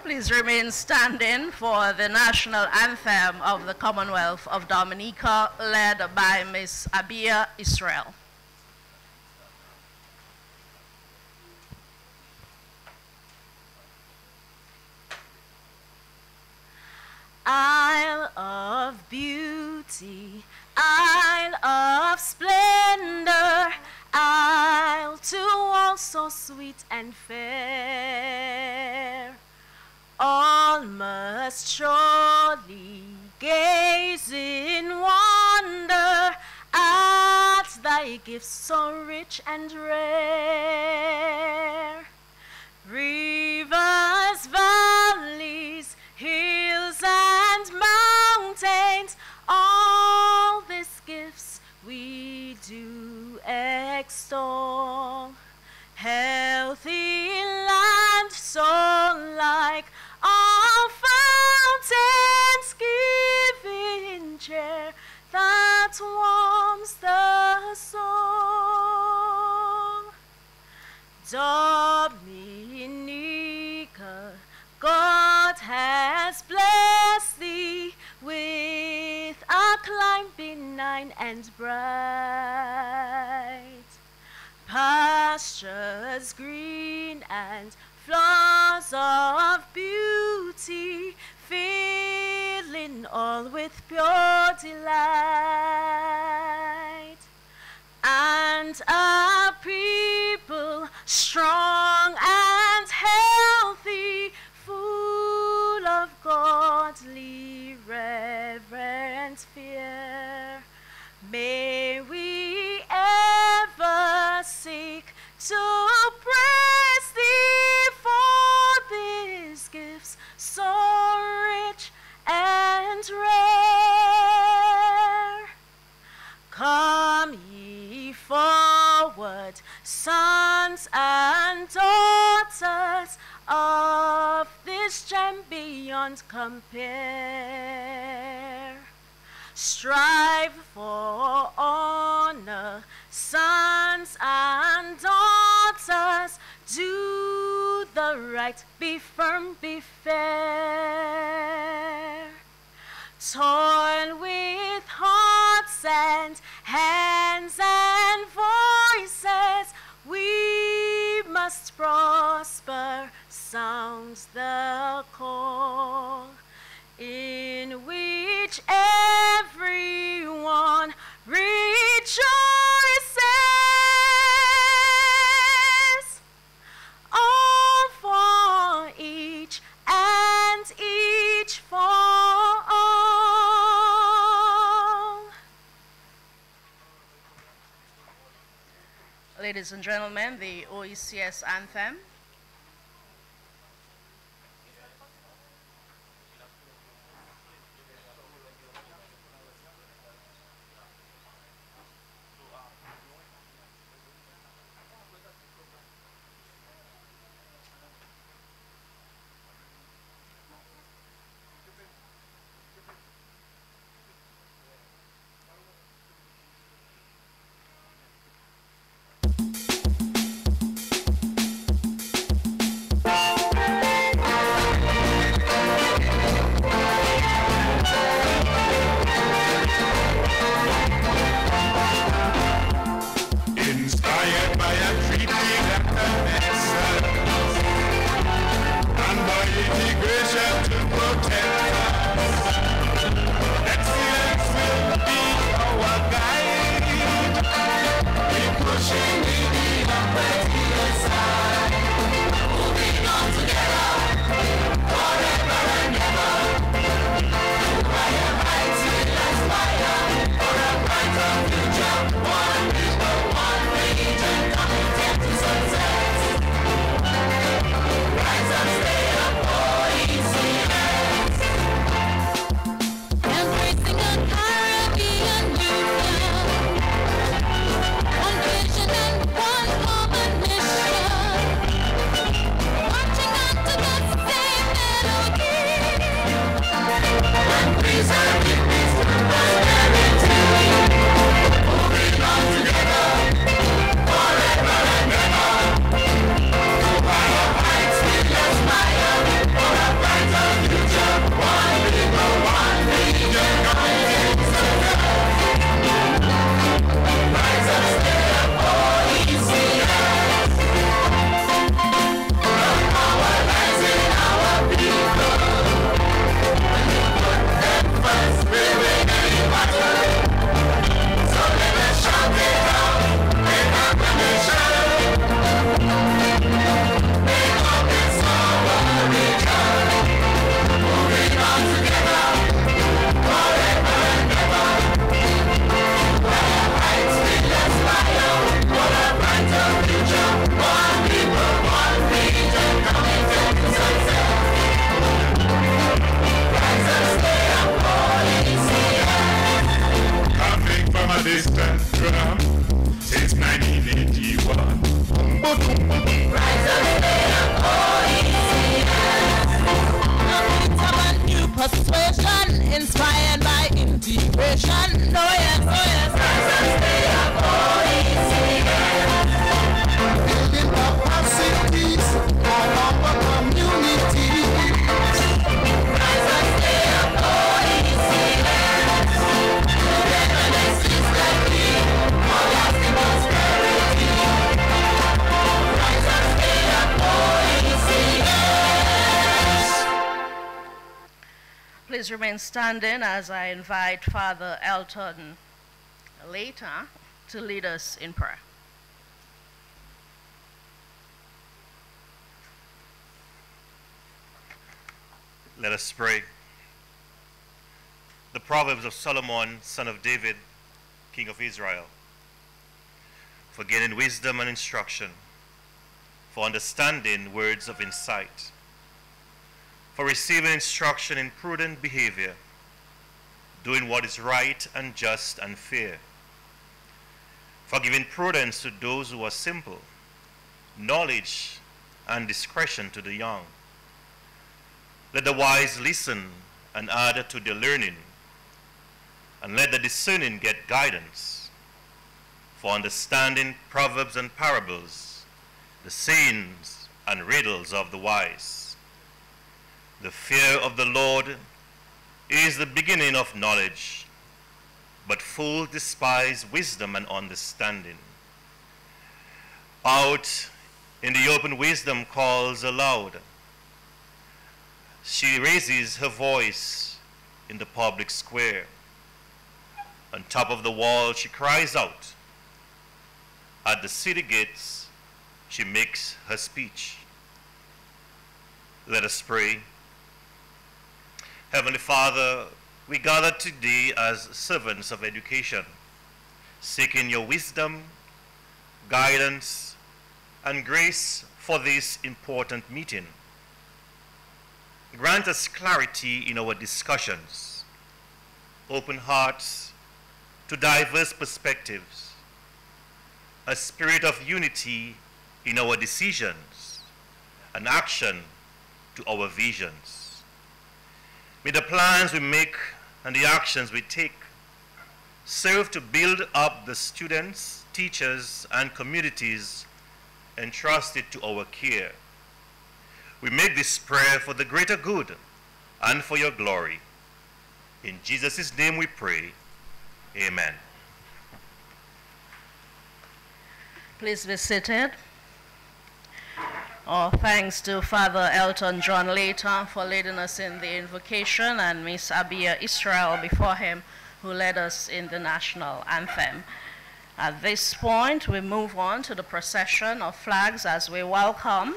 Please remain standing for the national anthem of the Commonwealth of Dominica, led by Ms. Abia Israel. Isle of beauty, isle of splendor, isle to all so sweet and fair. All must surely gaze in wonder at thy gifts so rich and rare. Rivers, valleys, hills and mountains, all these gifts we do extol. Healthy land, so like all fountains, giving cheer that warms the soul. Dominica, God has blessed thee with a clime benign and bright, pastures green and flowers of beauty, filling all with pure delight, and a people strong and healthy, full of godly reverent fear. May we ever seek to praise thee for these gifts so rich and rare. Come ye forward, sons and daughters of this gem beyond compare. Strive for honor, sons and daughters, do the right, be firm, be fair. Toil with hearts and hands and voices, we must prosper, sounds the call, in which everyone rejoices, all for each and each for all. Ladies and gentlemen, the OECS anthem. Embracing a Caribbean youth, one vision and inspired by integration. Oh yes, oh yes. Presence Day of OECS. Building capacities for our communities. Presence Day of OECS. Together consistently for lasting prosperity. Presence Day of OECS. Please remain standing as I invite Father Elton later to lead us in prayer. Let us pray. The Proverbs of Solomon, son of David, king of Israel, for gaining wisdom and instruction, for understanding words of insight, for receiving instruction in prudent behavior, doing what is right and just and fair, for giving prudence to those who are simple, knowledge and discretion to the young. Let the wise listen and add to their learning, and let the discerning get guidance, for understanding proverbs and parables, the sayings and riddles of the wise. The fear of the Lord is the beginning of knowledge, but fools despise wisdom and understanding. Out in the open wisdom calls aloud. She raises her voice in the public square. On top of the wall she cries out. At the city gates she makes her speech. Let us pray. Heavenly Father, we gather today as servants of education, seeking your wisdom, guidance, and grace for this important meeting. Grant us clarity in our discussions, open hearts to diverse perspectives, a spirit of unity in our decisions, and action to our visions. May the plans we make and the actions we take serve to build up the students, teachers, and communities entrusted to our care. We make this prayer for the greater good and for your glory. In Jesus' name we pray. Amen. Please be seated. Our thanks to Father Elton John Later for leading us in the invocation, and Miss Abia Israel before him, who led us in the national anthem. At this point, we move on to the procession of flags as we welcome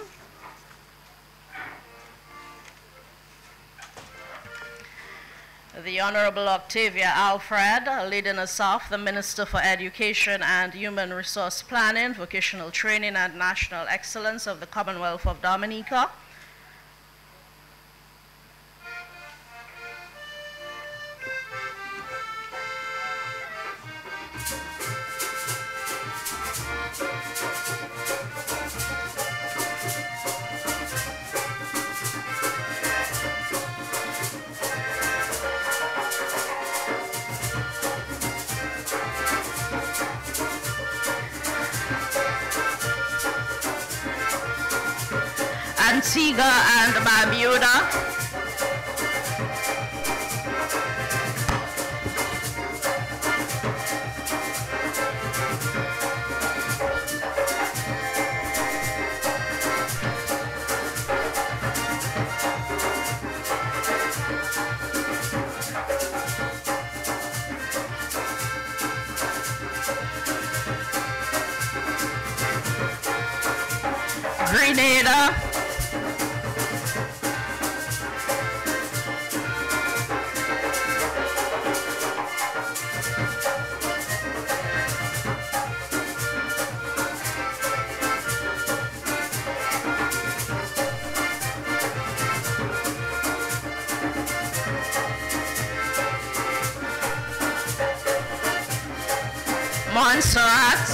the Honorable Octavia Alfred, leading us off, the Minister for Education and Human Resource Planning, Vocational Training and National Excellence of the Commonwealth of Dominica. Antigua and Barbuda. Grenada. Montserrat.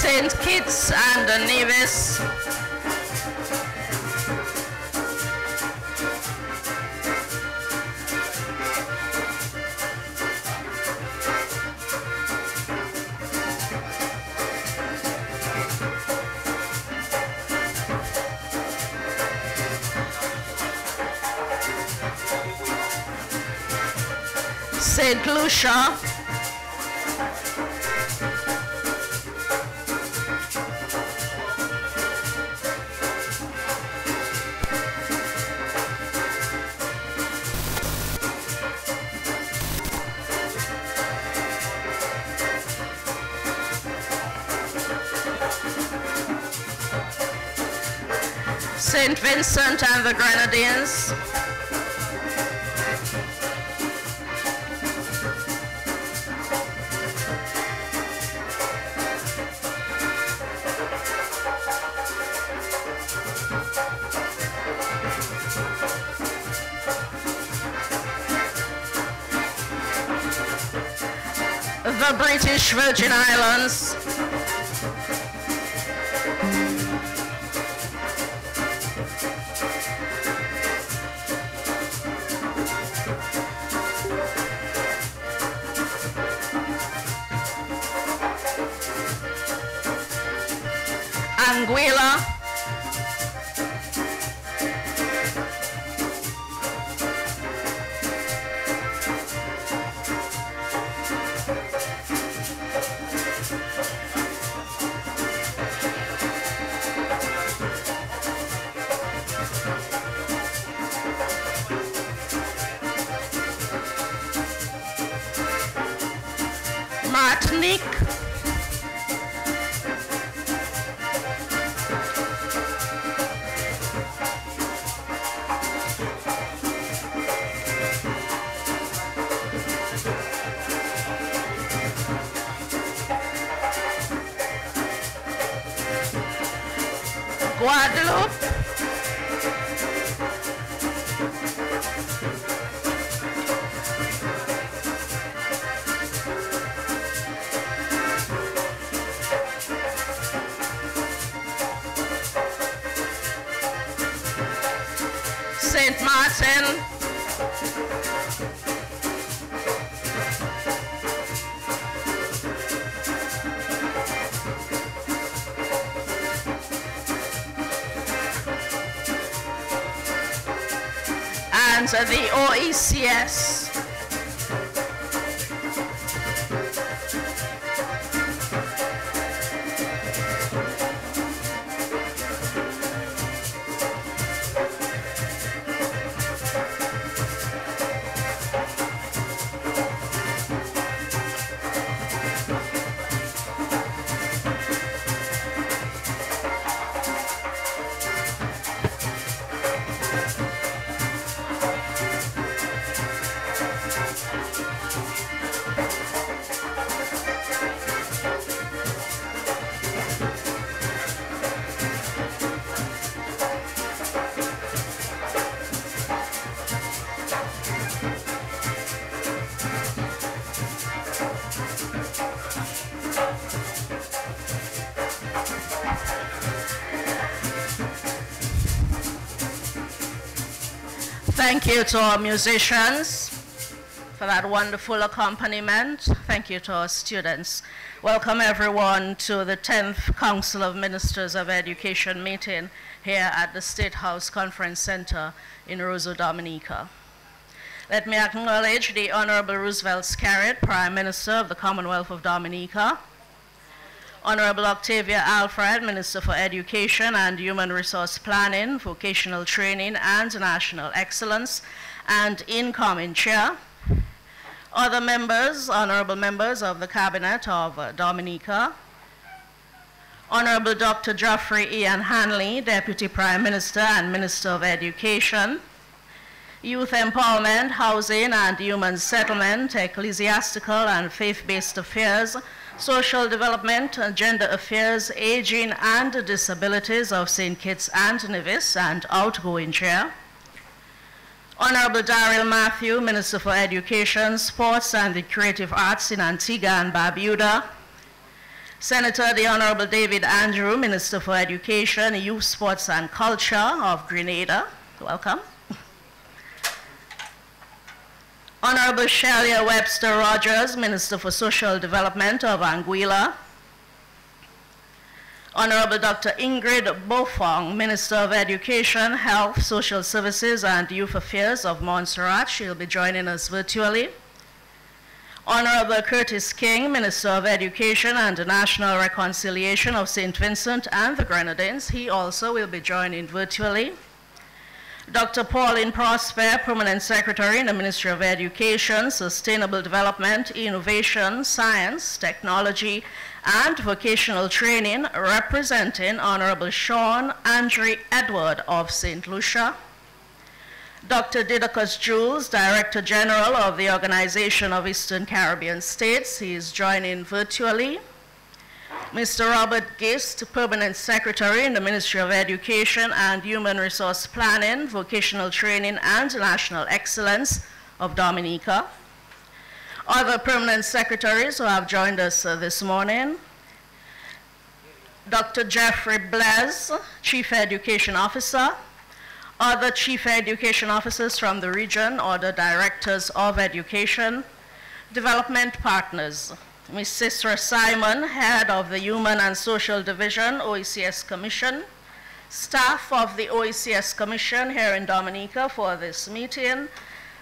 St. Kitts and Nevis, St. Lucia, St. Vincent and the Grenadines, the British Virgin Islands, Anguilla, Martinique, Guadeloupe, Saint Martin, and the OECS. Thank you to our musicians for that wonderful accompaniment. Thank you to our students. Welcome everyone to the 10th Council of Ministers of Education meeting here at the State House Conference Center in Roseau, Dominica. Let me acknowledge the Honorable Roosevelt Scarrett, Prime Minister of the Commonwealth of Dominica, Honorable Octavia Alfred, Minister for Education and Human Resource Planning, Vocational Training and National Excellence, and incoming chair. Other members, honorable members of the Cabinet of Dominica, Honorable Dr. Geoffrey Ian Hanley, Deputy Prime Minister and Minister of Education, Youth Empowerment, Housing and Human Settlement, Ecclesiastical and Faith-Based Affairs, Social Development, Gender Affairs, Aging and Disabilities of St. Kitts and Nevis, and outgoing chair. Honorable Daryl Matthew, Minister for Education, Sports and the Creative Arts in Antigua and Barbuda. Senator the Honorable David Andrew, Minister for Education, Youth, Sports and Culture of Grenada. Welcome. Honorable Shelia Webster Rogers, Minister for Social Development of Anguilla. Honorable Dr. Ingrid Bofong, Minister of Education, Health, Social Services and Youth Affairs of Montserrat. She'll be joining us virtually. Honorable Curtis King, Minister of Education and National Reconciliation of St. Vincent and the Grenadines. He also will be joining virtually. Dr. Pauline Prosper, Permanent Secretary in the Ministry of Education, Sustainable Development, Innovation, Science, Technology, and Vocational Training, representing Honorable Sean Andre Edward of St. Lucia. Dr. Didacus Jules, Director General of the Organization of Eastern Caribbean States. He is joining virtually. Mr. Robert Gist, Permanent Secretary in the Ministry of Education and Human Resource Planning, Vocational Training and National Excellence of Dominica. Other permanent secretaries who have joined us this morning. Dr. Jeffrey Blaise, Chief Education Officer. Other Chief Education Officers from the region or the Directors of Education. Development Partners. Ms. Sisra Simon, Head of the Human and Social Division, OECS Commission. Staff of the OECS Commission here in Dominica for this meeting.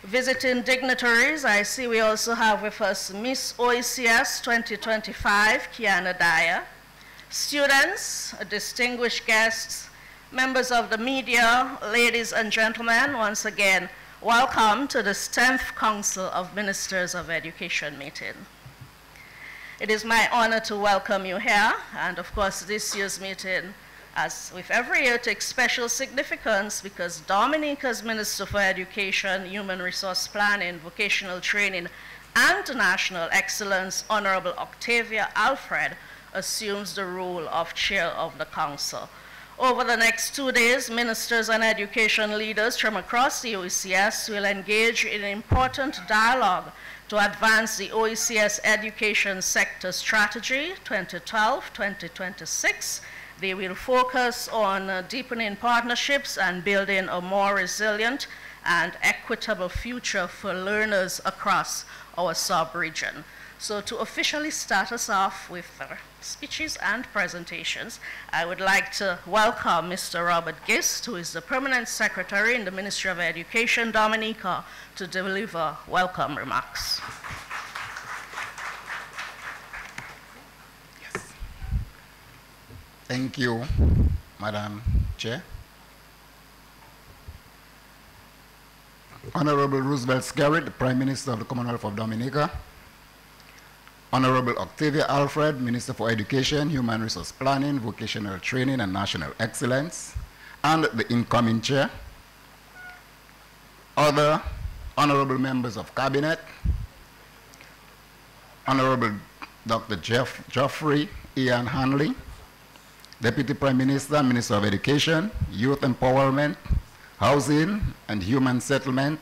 Visiting dignitaries, I see we also have with us Miss OECS 2025, Kiana Dyer. Students, distinguished guests, members of the media, ladies and gentlemen, once again, welcome to the 10th Council of Ministers of Education meeting. It is my honor to welcome you here, and of course this year's meeting, as with every year, takes special significance because Dominica's Minister for Education, Human Resource Planning, Vocational Training, and National Excellence, Honorable Octavia Alfred, assumes the role of Chair of the Council. Over the next 2 days, ministers and education leaders from across the OECS will engage in an important dialogue to advance the OECS Education Sector Strategy 2012-2026. They will focus on deepening partnerships and building a more resilient and equitable future for learners across our sub-region. So to officially start us off with speeches and presentations, I would like to welcome Mr. Robert Gist, who is the Permanent Secretary in the Ministry of Education, Dominica, to deliver welcome remarks. Yes. Thank you, Madam Chair. Honorable Roosevelt Skerrit, the Prime Minister of the Commonwealth of Dominica. Honorable Octavia Alfred, Minister for Education, Human Resource Planning, Vocational Training and National Excellence, and the incoming Chair. Other honorable members of Cabinet, Honorable Dr. Geoffrey Ian Hanley, Deputy Prime Minister, Minister of Education, Youth Empowerment, Housing and Human Settlement,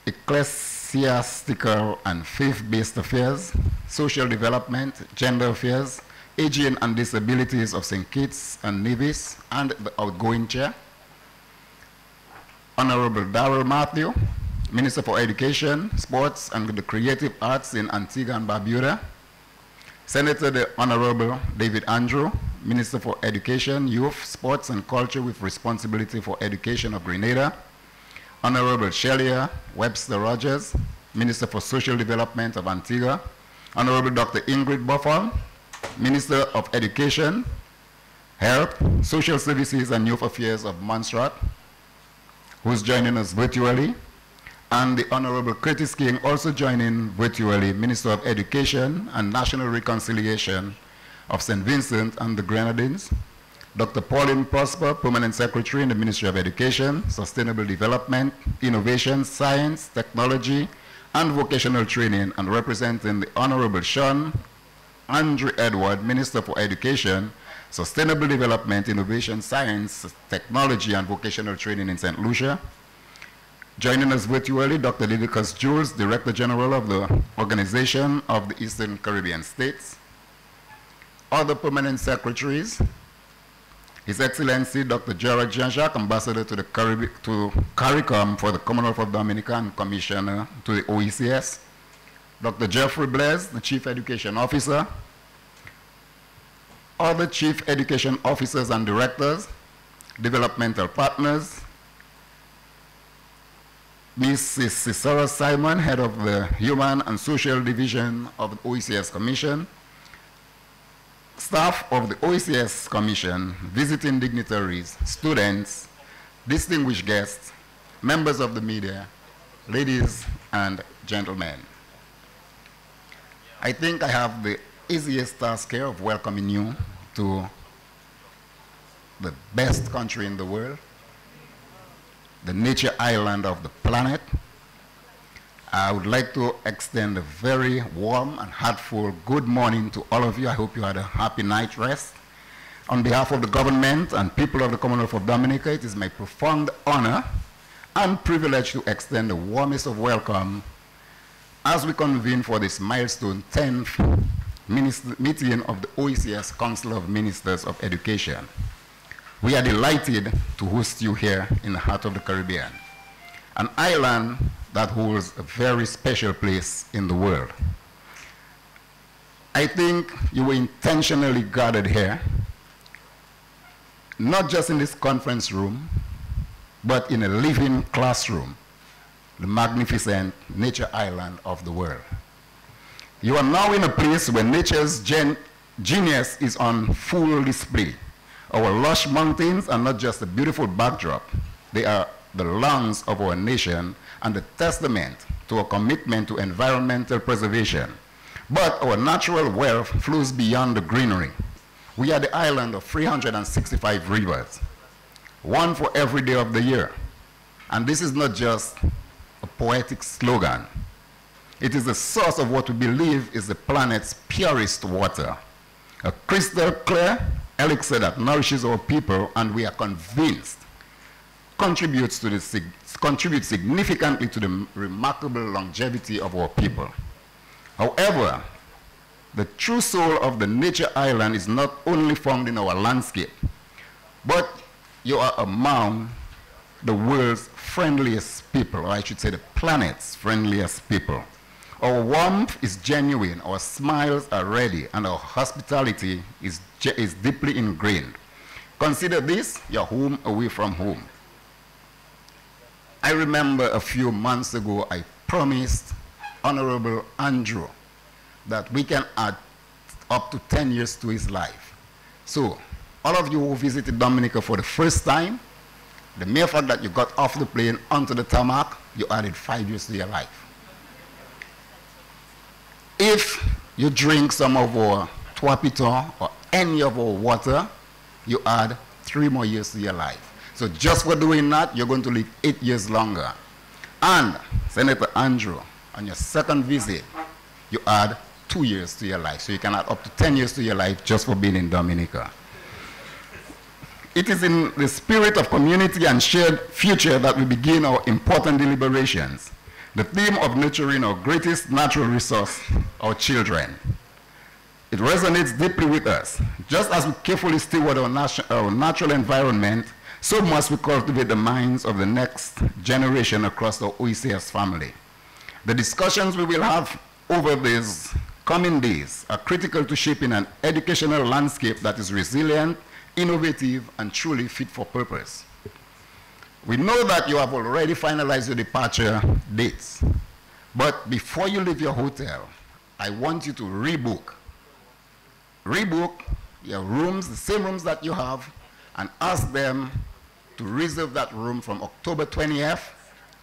Ecclesiastical and Faith-Based Affairs, Social Development, Gender Affairs, Aging and Disabilities of St. Kitts and Nevis, and the outgoing Chair. Honorable Darrell Matthew, Minister for Education, Sports and the Creative Arts in Antigua and Barbuda. Senator the Honorable David Andrew, Minister for Education, Youth, Sports and Culture with responsibility for education of Grenada. Honorable Shelia Webster Rogers, Minister for Social Development of Antigua. Honorable Dr. Ingrid Bofong, Minister of Education, Health, Social Services and Youth Affairs of Montserrat, who's joining us virtually. And the Honorable Curtis King, also joining virtually, Minister of Education and National Reconciliation of St. Vincent and the Grenadines. Dr. Pauline Prosper, Permanent Secretary in the Ministry of Education, Sustainable Development, Innovation, Science, Technology, and Vocational Training, and representing the Honorable Sean Andre Edward, Minister for Education, Sustainable Development, Innovation, Science, Technology, and Vocational Training in St. Lucia. Joining us virtually, Dr. Didacus Jules, Director General of the Organization of the Eastern Caribbean States. other permanent secretaries, His Excellency Dr. Gerard Jean-Jacques, Ambassador to the CARICOM for the Commonwealth of Dominica and Commissioner to the OECS, Dr. Jeffrey Blaise, the Chief Education Officer, other Chief Education Officers and Directors, developmental partners, Mrs. Cicera Simon, Head of the Human and Social Division of the OECS Commission, staff of the OECS Commission, visiting dignitaries, students, distinguished guests, members of the media, ladies and gentlemen. I think I have the easiest task here of welcoming you to the best country in the world, the nature island of the planet. I would like to extend a very warm and heartful good morning to all of you. I hope you had a happy night rest. On behalf of the government and people of the Commonwealth of Dominica, it is my profound honor and privilege to extend the warmest of welcome as we convene for this milestone 10th meeting of the OECS Council of Ministers of Education. We are delighted to host you here in the heart of the Caribbean, an island that holds a very special place in the world. I think you were intentionally gathered here, not just in this conference room, but in a living classroom, the magnificent nature island of the world. You are now in a place where nature's genius is on full display. Our lush mountains are not just a beautiful backdrop, they are the lungs of our nation and a testament to our commitment to environmental preservation. But our natural wealth flows beyond the greenery. We are the island of 365 rivers, one for every day of the year. And this is not just a poetic slogan. It is the source of what we believe is the planet's purest water, a crystal clear elixir that nourishes our people, and we are convinced contributes significantly to the remarkable longevity of our people. However, the true soul of the nature island is not only found in our landscape, but you are among the world's friendliest people, or I should say the planet's friendliest people. Our warmth is genuine, our smiles are ready, and our hospitality is deeply ingrained. Consider this your home away from home. I remember a few months ago I promised Honorable Andrew that we can add up to 10 years to his life. So, all of you who visited Dominica for the first time, the mere fact that you got off the plane onto the tarmac, you added 5 years to your life. If you drink some of our Tuapito or any of our water, you add 3 more years to your life. So just for doing that, you're going to live 8 years longer. And Senator Andrew, on your second visit, you add 2 years to your life. So you can add up to 10 years to your life just for being in Dominica. It is in the spirit of community and shared future that we begin our important deliberations. The theme of nurturing our greatest natural resource, our children. It resonates deeply with us. Just as we carefully steward our natural environment, so must we cultivate the minds of the next generation across the OECS family. The discussions we will have over these coming days are critical to shaping an educational landscape that is resilient, innovative, and truly fit for purpose. We know that you have already finalized your departure dates, but before you leave your hotel, I want you to rebook your rooms, the same rooms that you have, and ask them to reserve that room from October 20th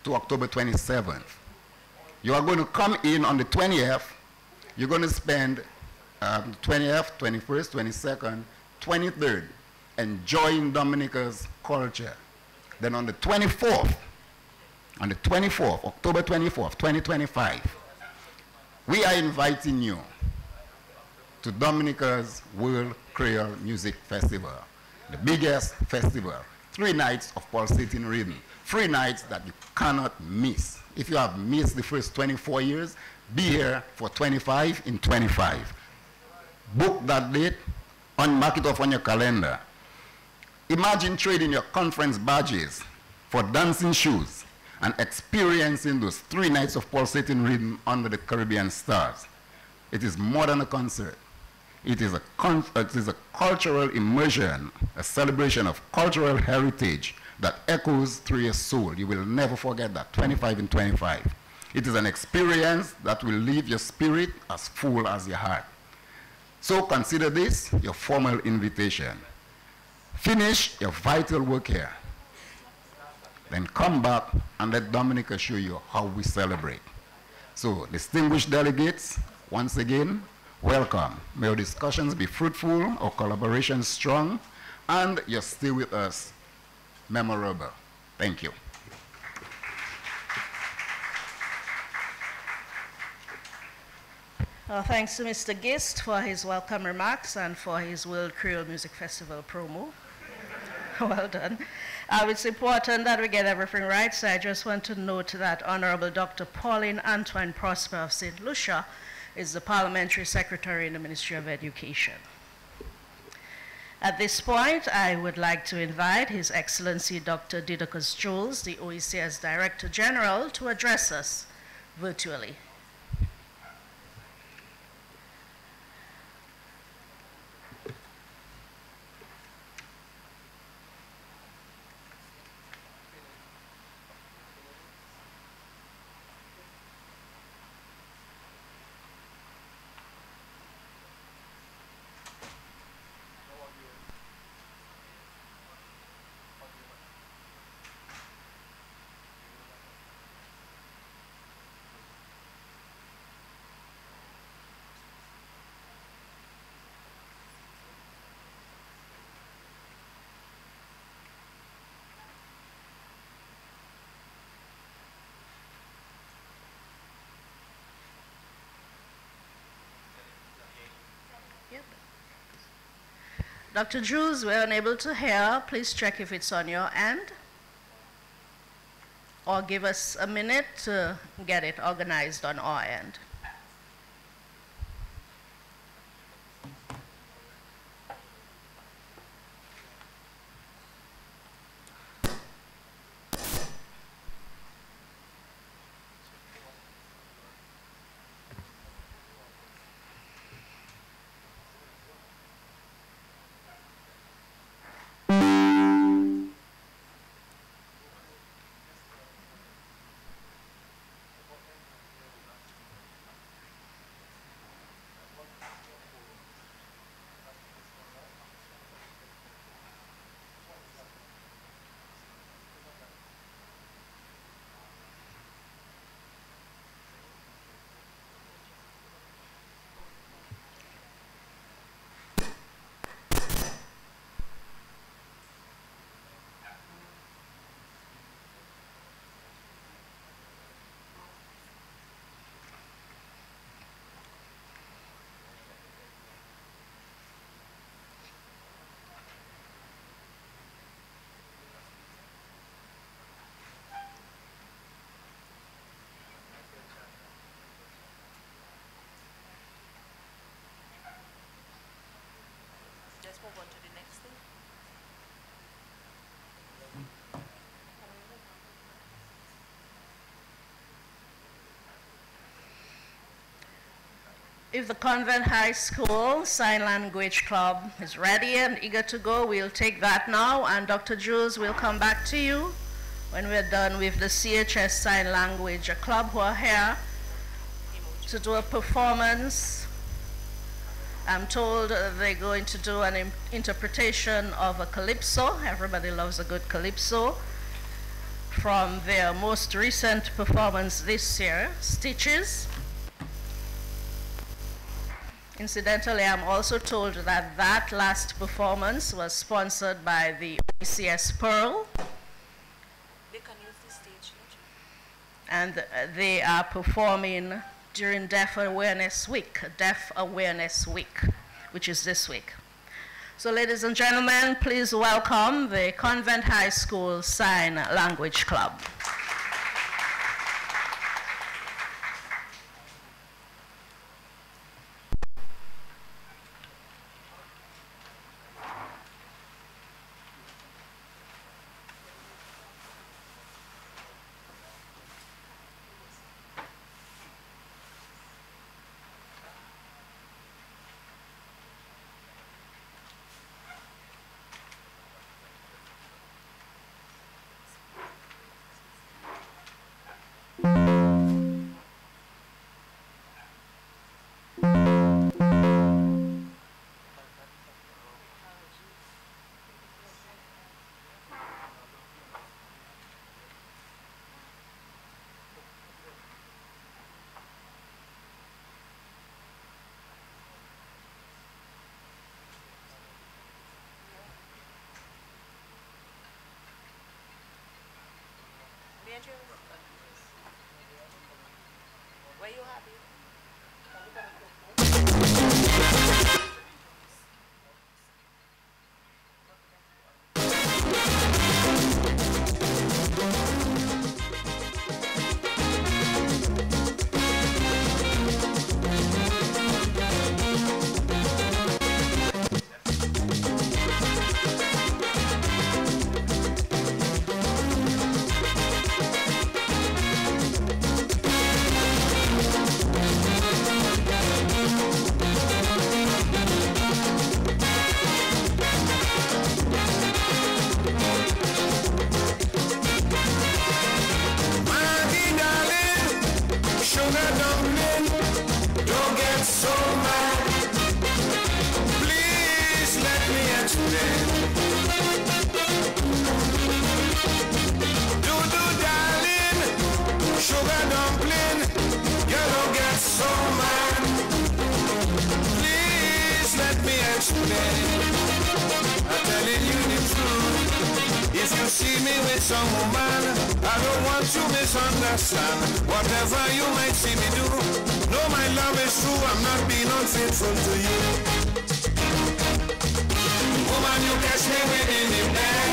to October 27th. You are going to come in on the 20th. You're going to spend 20th, 21st, 22nd, 23rd enjoying Dominica's culture. Then on the 24th, October 24th, 2025, we are inviting you to Dominica's World Creole Music Festival, the biggest festival. 3 nights of pulsating rhythm, 3 nights that you cannot miss. If you have missed the first 24 years, be here for 25 in 25. Book that date, Mark it off on your calendar. Imagine trading your conference badges for dancing shoes and experiencing those 3 nights of pulsating rhythm under the Caribbean stars. It is more than a concert. It is a cultural immersion, a celebration of cultural heritage that echoes through your soul. You will never forget that, 25 in 25. It is an experience that will leave your spirit as full as your heart. So consider this your formal invitation. Finish your vital work here. Then come back and let Dominica show you how we celebrate. So, distinguished delegates, once again, welcome. May our discussions be fruitful, our collaboration strong, and your stay with us memorable. Thank you. Thanks to Mr. Gist for his welcome remarks and for his World Creole Music Festival promo. Well done. It's important that we get everything right, so I just want to note that Honorable Dr. Pauline Antoine Prosper of St. Lucia is the Parliamentary Secretary in the Ministry of Education. At this point, I would like to invite His Excellency Dr. Didacus Jules, the OECS Director General, to address us virtually. Dr. Jules, we're unable to hear. Please check if it's on your end. Or give us a minute to get it organized on our end. Let's move on to the next thing. If the Convent High School Sign Language Club is ready and eager to go, we'll take that now, and Dr. Jules will come back to you when we're done with the CHS Sign Language Club, who are here to do a performance. I'm told they're going to do an interpretation of a calypso. Everybody loves a good calypso. From their most recent performance this year, Stitches. Incidentally, I'm also told that that last performance was sponsored by the OECS Pearl. They can use the stage. And they are performing during Deaf Awareness Week, which is this week. So ladies and gentlemen, please welcome the Convent High School Sign Language Club. Where you happy? Whatever you might see me do, know my love is true, I'm not being unfaithful to you. Woman, you catch me within the bed.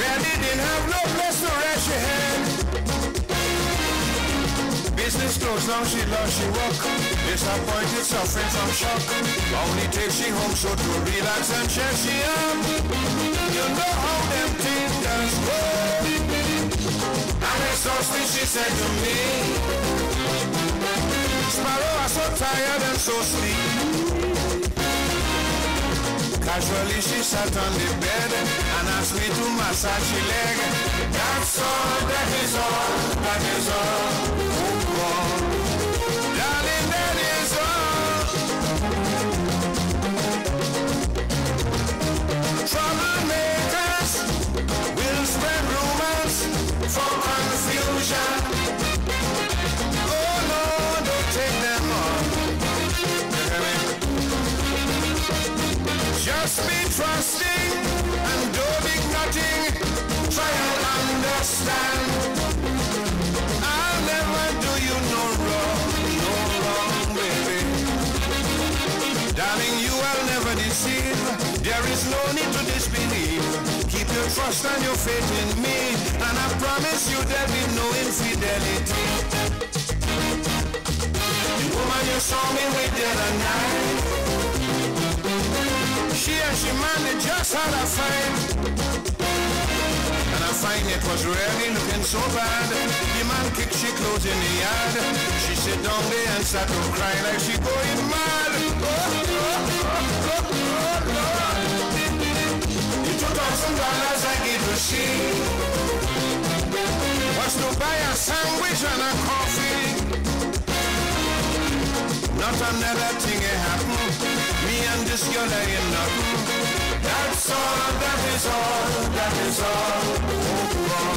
Really didn't have no place to rest your head. Business closed down, she lost, she walk. Disappointed, suffering from shock. Only takes she home so to relax and cheer she up. You know how them things go. I'm exhausted, she said to me. Sparrow are so tired and so sleep. Casually she sat on the bed and asked me to massage her leg. That's all, that is all, that is all. Oh, darling, that is all. Troublemakers will spread rumors for confusion. Oh no, don't take them on. Just be trusting and don't be cutting. Try and understand. I'll never do you no wrong, baby. Darling, you will never deceive. There is no need to disbelieve. Keep your trust and your faith in me, and I promise you there'll be no infidelity. The woman you saw me with the other night, she and she man, they just had a fight. And I find it was really looking so bad. The man kicked she clothes in the yard. She sit down there and sat to cry like she going mad. Lord. The $2,000 I gave her she was to buy a sandwich and a coffee. Not another thing happened. Me and this girl ain't nothing. That's all, that is all, that is all. Oh,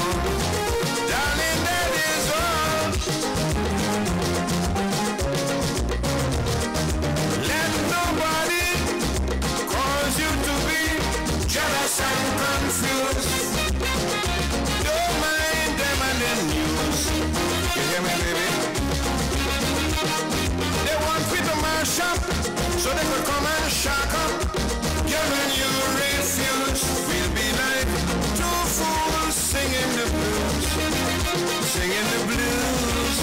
darling, that is all. Let nobody cause you to be jealous and confused. Don't mind them and the news. You hear me, baby? They want me to mash up so they could come and shock up. Yeah, when you refuse, we'll be like two fools singing the blues. Singing the blues.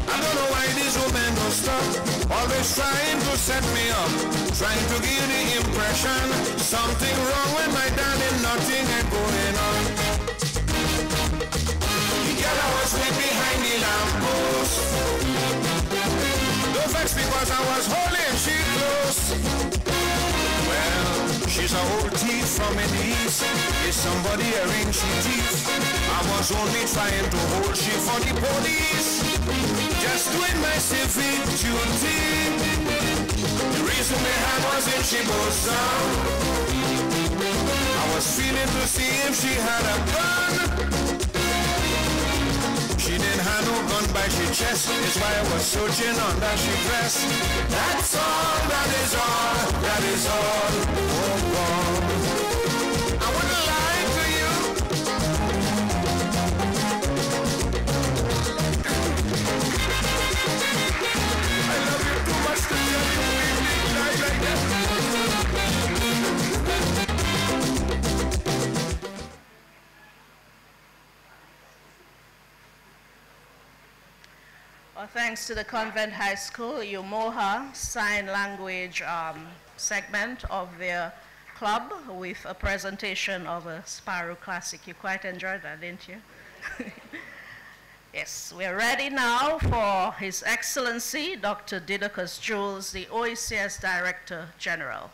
I don't know why these women don't stop. Always trying to set me up. Trying to give the impression something wrong with my darling, nothing ain't going on. The girl I was with behind the lamppost. Don't vex because I was holding she close. Well, she's a old thief from in the east. Is somebody earning she teeth? I was only trying to hold she for the police. Just doing my civic duty. The reason they had was in she goes down. I was feeling to see if she had a gun. She didn't have no gun by she chest. That's why I was searching under she dress. That's all, that is all, that is all. Oh God, I wouldn't lie to you. Well, thanks to the Convent High School, Umoha sign language segment of their club with a presentation of a Sparrow Classic. You quite enjoyed that, didn't you? Yes, we're ready now for His Excellency, Dr. Didacus Jules, the OECS Director General.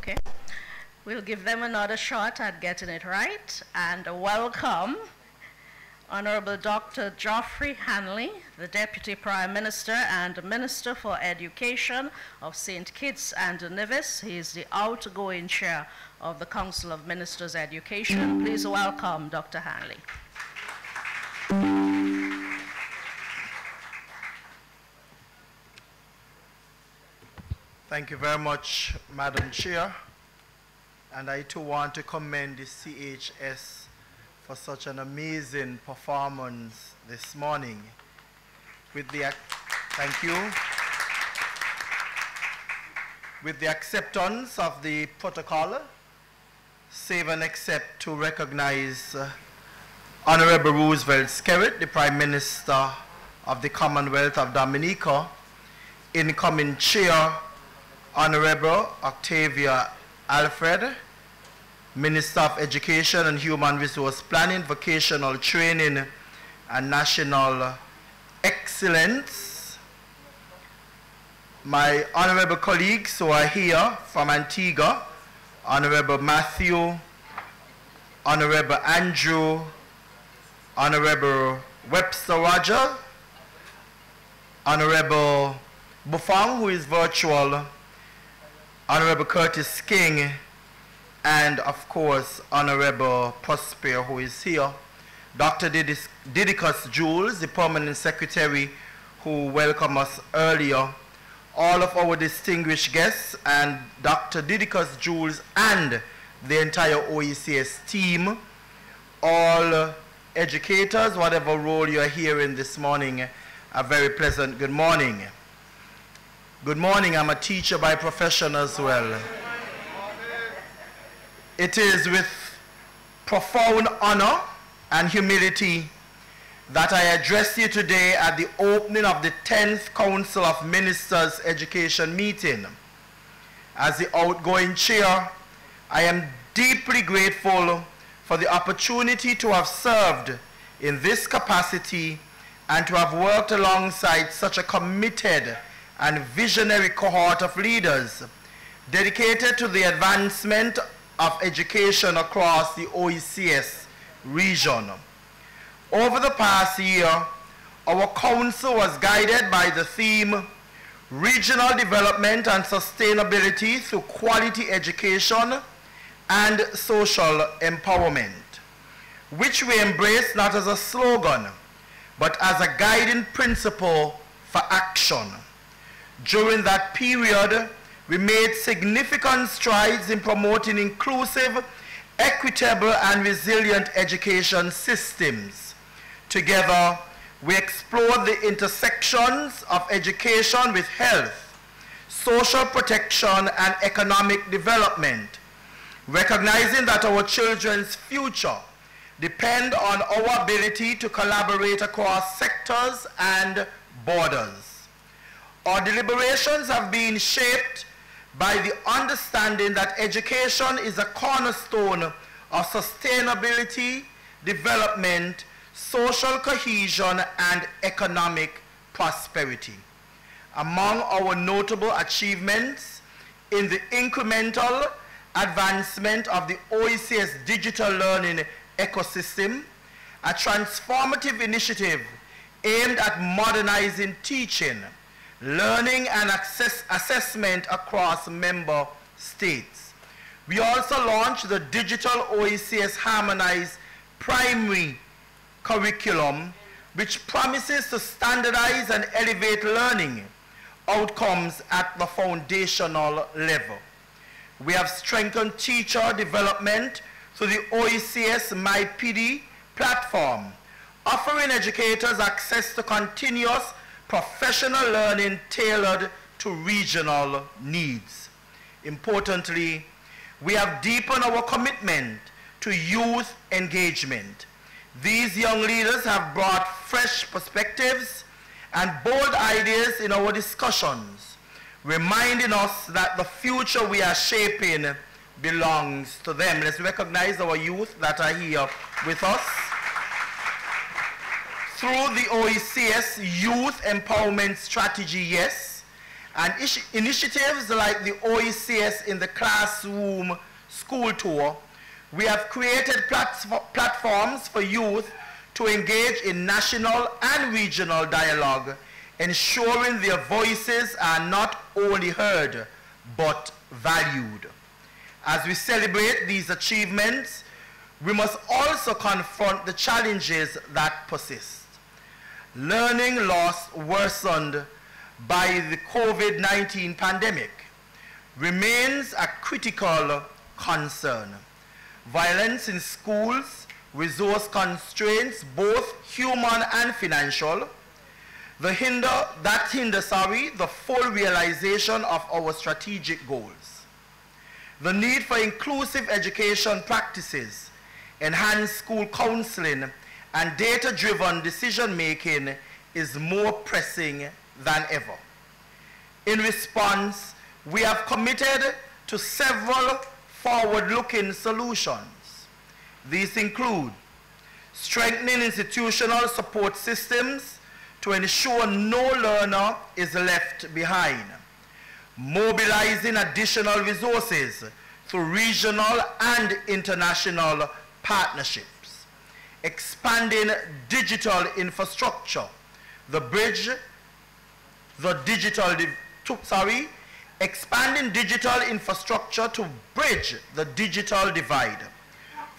Okay, we'll give them another shot at getting it right, and welcome Honorable Dr. Geoffrey Hanley, the Deputy Prime Minister and Minister for Education of St. Kitts and Nevis. He is the outgoing chair of the Council of Ministers Education. Please welcome Dr. Hanley. Thank you very much, Madam Chair. And I too want to commend the CHS for such an amazing performance this morning. Thank you. With the acceptance of the protocol, save and accept to recognize Honorable Roosevelt Skerrit, the Prime Minister of the Commonwealth of Dominica, incoming Chair Honorable Octavia Alfred, Minister of Education and Human Resource Planning, Vocational Training and National Excellence. My honorable colleagues who are here from Antigua, Honorable Matthew, Honorable Andrew, Honorable Webster Roger, Honorable Buffon, who is virtual, Honorable Curtis King, and of course, Honorable Prosper, who is here. Dr. Didacus Jules, the Permanent Secretary, who welcomed us earlier. All of our distinguished guests, and Dr. Didacus Jules and the entire OECS team, all educators, whatever role you're hearing this morning, a very pleasant good morning. Good morning. I'm a teacher by profession as well. It is with profound honor and humility that I address you today at the opening of the 10th Council of Ministers Education meeting. As the outgoing chair, I am deeply grateful for the opportunity to have served in this capacity and to have worked alongside such a committed and visionary cohort of leaders dedicated to the advancement of education across the OECS region. Over the past year, our council was guided by the theme Regional Development and Sustainability through Quality Education and Social Empowerment, which we embrace not as a slogan, but as a guiding principle for action. During that period, we made significant strides in promoting inclusive, equitable, and resilient education systems. Together, we explored the intersections of education with health, social protection, and economic development, recognizing that our children's future depend on our ability to collaborate across sectors and borders. Our deliberations have been shaped by the understanding that education is a cornerstone of sustainability, development, social cohesion, and economic prosperity. Among our notable achievements in the incremental advancement of the OECS digital learning ecosystem, a transformative initiative aimed at modernizing teaching, learning, and assessment across member states. We also launched the digital OECS harmonized primary curriculum, which promises to standardize and elevate learning outcomes at the foundational level. We have strengthened teacher development through the OECS MyPD platform, offering educators access to continuous professional learning tailored to regional needs. Importantly, we have deepened our commitment to youth engagement. These young leaders have brought fresh perspectives and bold ideas in our discussions, reminding us that the future we are shaping belongs to them. Let's recognize our youth that are here with us. Through the OECS Youth Empowerment Strategy, yes, and initiatives like the OECS in the Classroom School Tour, we have created platforms for youth to engage in national and regional dialogue, ensuring their voices are not only heard, but valued. As we celebrate these achievements, we must also confront the challenges that persist. Learning loss worsened by the COVID-19 pandemic remains a critical concern. Violence in schools, resource constraints, both human and financial, that hinder the full realization of our strategic goals. The need for inclusive education practices, enhanced school counseling, and data-driven decision-making is more pressing than ever. In response, we have committed to several forward-looking solutions. These include strengthening institutional support systems to ensure no learner is left behind, mobilizing additional resources through regional and international partnerships, expanding digital infrastructure, expanding digital infrastructure to bridge the digital divide,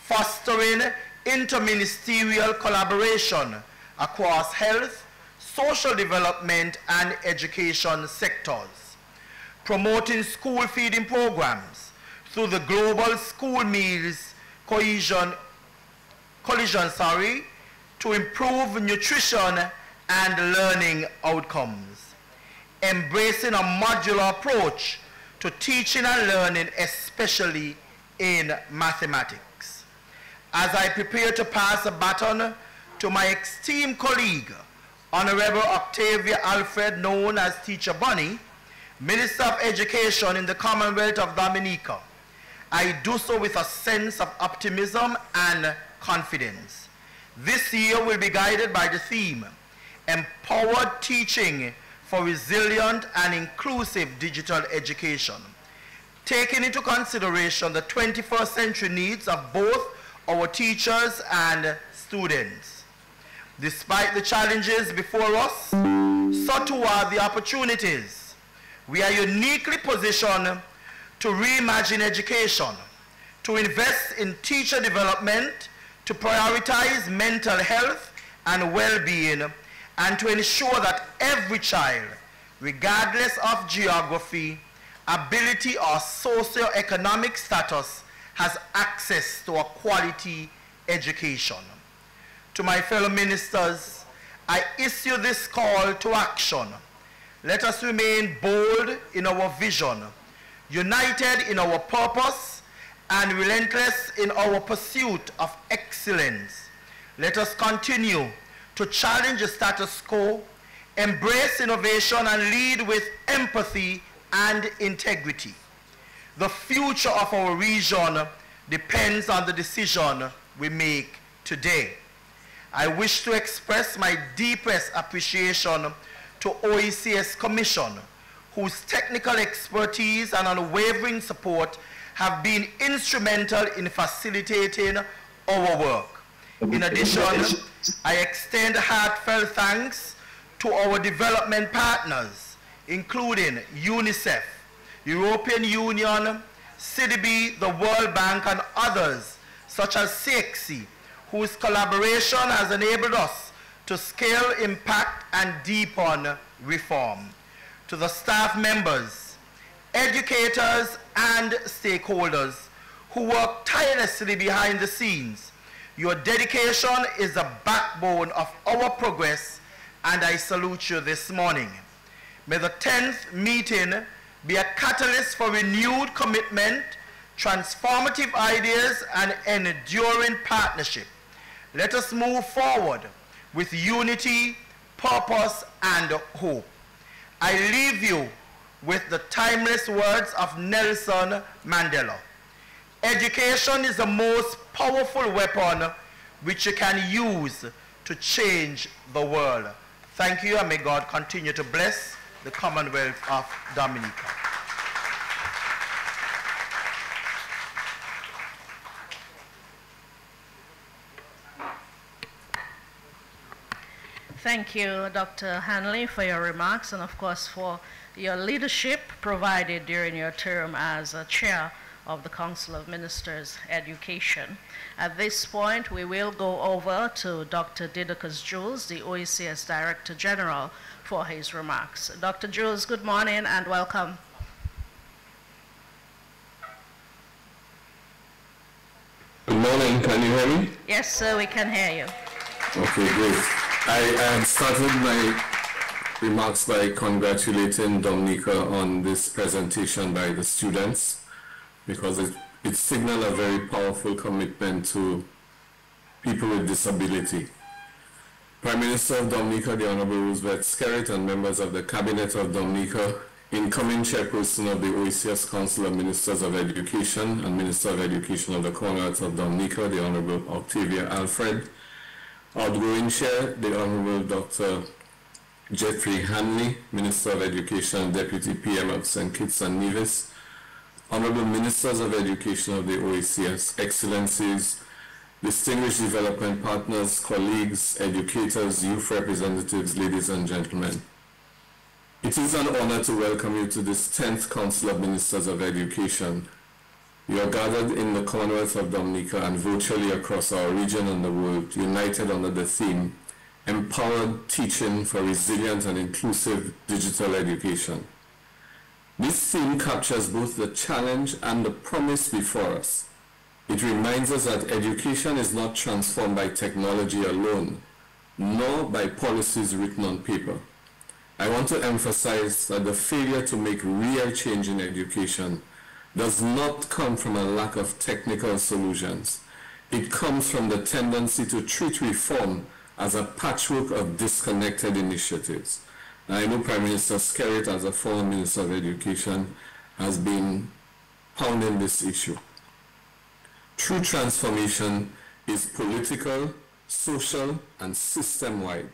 fostering interministerial collaboration across health, social development, and education sectors, promoting school feeding programs through the Global School Meals Coalition to improve nutrition and learning outcomes, embracing a modular approach to teaching and learning, especially in mathematics. As I prepare to pass a baton to my esteemed colleague, Honorable Octavia Alfred, known as Teacher Bunny, Minister of Education in the Commonwealth of Dominica, I do so with a sense of optimism and confidence. This year will be guided by the theme, Empowered Teaching for Resilient and Inclusive Digital Education, taking into consideration the 21st century needs of both our teachers and students. Despite the challenges before us, so too are the opportunities. We are uniquely positioned to reimagine education, to invest in teacher development, to prioritize mental health and well-being, and to ensure that every child, regardless of geography, ability, or socioeconomic status, has access to a quality education. To my fellow ministers, I issue this call to action. Let us remain bold in our vision, united in our purpose, and relentless in our pursuit of excellence. Let us continue to challenge the status quo, embrace innovation, and lead with empathy and integrity. The future of our region depends on the decision we make today. I wish to express my deepest appreciation to OECS Commission, whose technical expertise and unwavering support have been instrumental in facilitating our work. In addition, I extend heartfelt thanks to our development partners, including UNICEF, European Union, CDB, the World Bank, and others, such as CXC, whose collaboration has enabled us to scale impact and deepen reform. To the staff members, educators, and stakeholders who work tirelessly behind the scenes, your dedication is the backbone of our progress, and I salute you this morning. May the 10th meeting be a catalyst for renewed commitment, transformative ideas, and enduring partnership. Let us move forward with unity, purpose, and hope. I leave you with the timeless words of Nelson Mandela. Education is the most powerful weapon which you can use to change the world. Thank you, and may God continue to bless the Commonwealth of Dominica. Thank you, Dr. Hanley, for your remarks and, of course, for your leadership provided during your term as chair of the Council of Ministers Education. At this point, we will go over to Dr. Didacus Jules, the OECS Director General, for his remarks. Dr. Jules, good morning and welcome. Good morning, can you hear me? Yes, sir, we can hear you. Okay, great. I started my remarks by congratulating Dominica on this presentation by the students, because it signaled a very powerful commitment to people with disability. Prime Minister of Dominica, the Honorable Roosevelt Skerrit, and members of the Cabinet of Dominica, incoming chairperson of the OECS Council of Ministers of Education and Minister of Education of the Commonwealth of Dominica, the Honorable Octavia Alfred, outgoing chair, the Honorable Dr. Jeffrey Hanley, Minister of Education, Deputy PM of St. Kitts and Nevis, Honorable Ministers of Education of the OECS, Excellencies, distinguished development partners, colleagues, educators, youth representatives, ladies and gentlemen. It is an honor to welcome you to this 10th Council of Ministers of Education. You are gathered in the Commonwealth of Dominica and virtually across our region and the world, united under the theme, Empowered Teaching for Resilient and Inclusive Digital Education. This theme captures both the challenge and the promise before us. It reminds us that education is not transformed by technology alone, nor by policies written on paper. I want to emphasize that the failure to make real change in education does not come from a lack of technical solutions. It comes from the tendency to treat reform as a patchwork of disconnected initiatives. Now, I know Prime Minister Skerrit, as a former Minister of Education, has been pounding this issue. True transformation is political, social, and system-wide.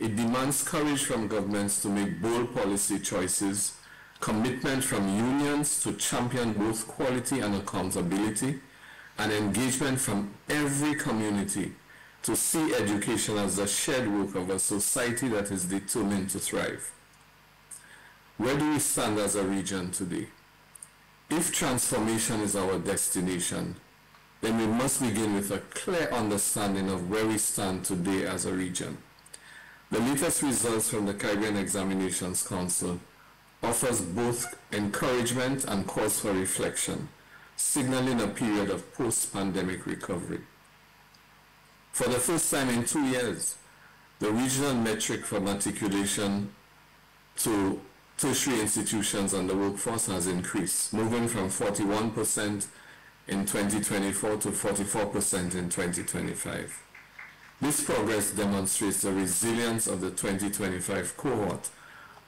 It demands courage from governments to make bold policy choices, commitment from unions to champion both quality and accountability, and engagement from every community to see education as the shared work of a society that is determined to thrive. Where do we stand as a region today? If transformation is our destination, then we must begin with a clear understanding of where we stand today as a region. The latest results from the Caribbean Examinations Council offers both encouragement and cause for reflection, signaling a period of post-pandemic recovery. For the first time in 2 years, the regional metric for matriculation to tertiary institutions and the workforce has increased, moving from 41% in 2024 to 44% in 2025. This progress demonstrates the resilience of the 2025 cohort,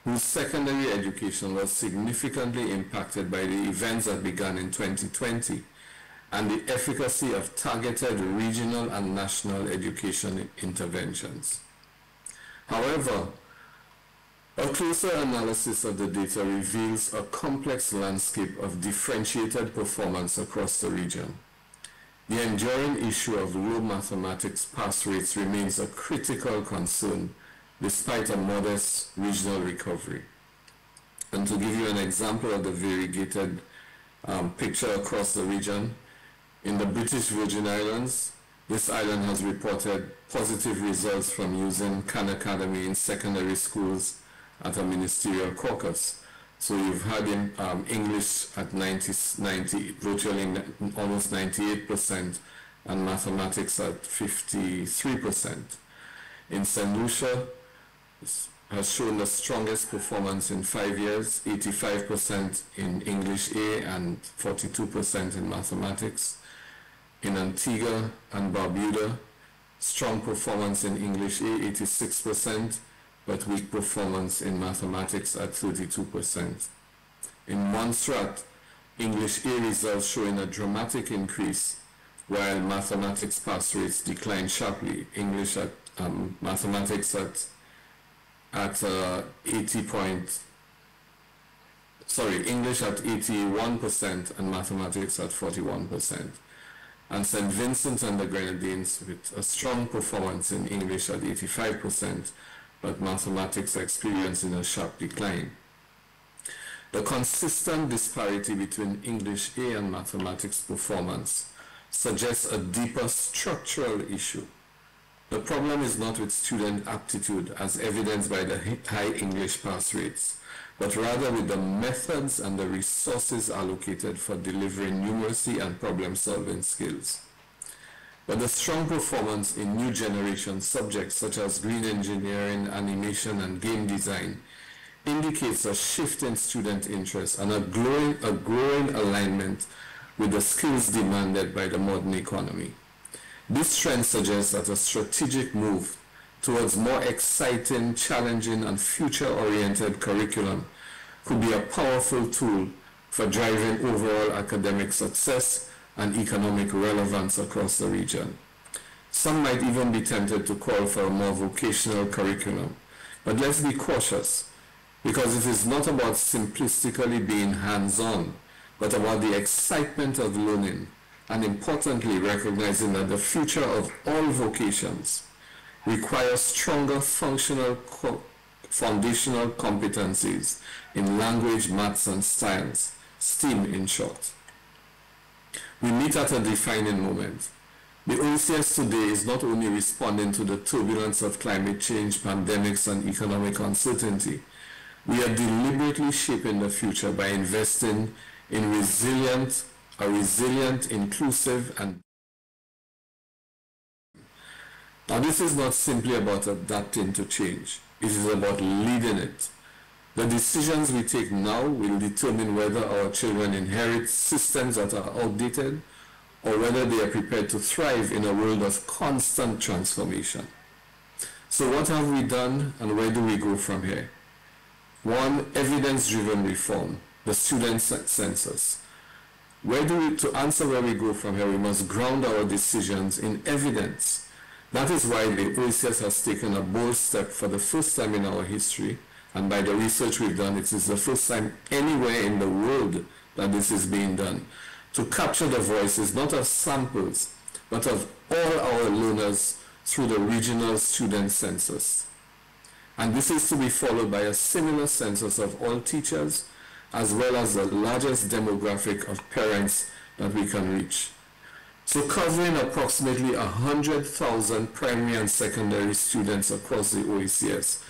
whose secondary education was significantly impacted by the events that began in 2020, and the efficacy of targeted regional and national education interventions. However, a closer analysis of the data reveals a complex landscape of differentiated performance across the region. The enduring issue of low mathematics pass rates remains a critical concern despite a modest regional recovery. And to give you an example of the variegated picture across the region, in the British Virgin Islands, This island has reported positive results from using Khan Academy in secondary schools at a ministerial caucus. So you've had English at virtually almost 98%, and mathematics at 53%. In St. Lucia, has shown the strongest performance in 5 years, 85% in English A and 42% in mathematics. In Antigua and Barbuda, strong performance in English A, 86%, but weak performance in mathematics at 32%. In Montserrat, English A results showing a dramatic increase, while mathematics pass rates decline sharply. English at mathematics at 81% and mathematics at 41%. And St. Vincent and the Grenadines with a strong performance in English at 85%, but mathematics experiencing a sharp decline. The consistent disparity between English A and mathematics performance suggests a deeper structural issue. The problem is not with student aptitude as evidenced by the high English pass rates, but rather with the methods and the resources allocated for delivering numeracy and problem-solving skills. But the strong performance in new generation subjects such as green engineering, animation, and game design indicates a shift in student interest and a growing alignment with the skills demanded by the modern economy. This trend suggests that a strategic move towards more exciting, challenging, and future-oriented curriculum could be a powerful tool for driving overall academic success and economic relevance across the region. Some might even be tempted to call for a more vocational curriculum, but let's be cautious, because it is not about simplistically being hands-on, but about the excitement of learning, and importantly recognizing that the future of all vocations requires stronger foundational competencies in language, maths, and science, STEAM in short. We meet at a defining moment. The OECS today is not only responding to the turbulence of climate change, pandemics, and economic uncertainty. We are deliberately shaping the future by investing in a resilient, inclusive, and now this is not simply about adapting to change. It is about leading it. The decisions we take now will determine whether our children inherit systems that are outdated or whether they are prepared to thrive in a world of constant transformation. So what have we done and where do we go from here? One, evidence-driven reform, the student census. To answer where we go from here, we must ground our decisions in evidence. That is why the OECS has taken a bold step for the first time in our history, and by the research we've done, it is the first time anywhere in the world that this is being done, to capture the voices not of samples, but of all our learners through the regional student census. And this is to be followed by a similar census of all teachers, as well as the largest demographic of parents that we can reach. So covering approximately 100,000 primary and secondary students across the OECS,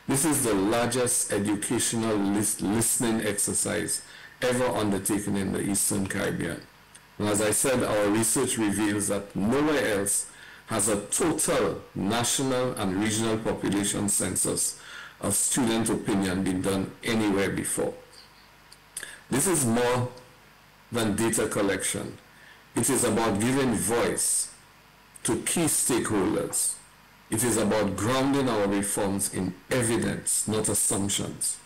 this is the largest educational listening exercise ever undertaken in the Eastern Caribbean. And as I said, our research reveals that nowhere else has a total national and regional population census of student opinion been done anywhere before. This is more than data collection. It is about giving voice to key stakeholders. It is about grounding our reforms in evidence, not assumptions.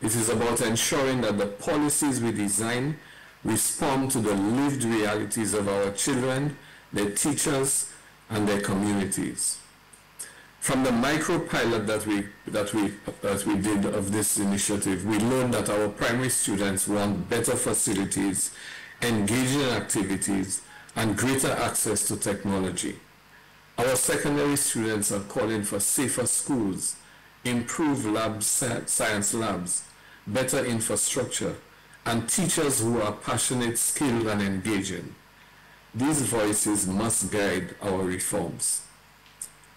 It is about ensuring that the policies we design respond to the lived realities of our children, their teachers, and their communities. From the micro-pilot that we did of this initiative, we learned that our primary students want better facilities, engaging activities, and greater access to technology. Our secondary students are calling for safer schools, improved science labs, better infrastructure, and teachers who are passionate, skilled, and engaging. These voices must guide our reforms.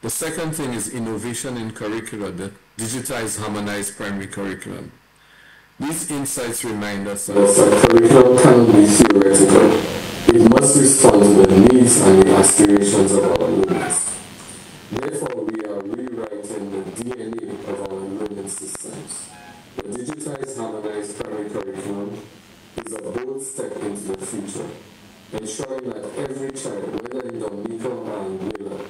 The second thing is innovation in curricula, the digitized, harmonized primary curriculum. These insights remind us that the curriculum cannot be theoretical. It must respond to the needs and the aspirations of our learners. Therefore, we are rewriting the DNA of our learning systems. The digitized, harmonized primary curriculum is a bold step into the future, ensuring that every child, whether in Dominica or in Wheeler,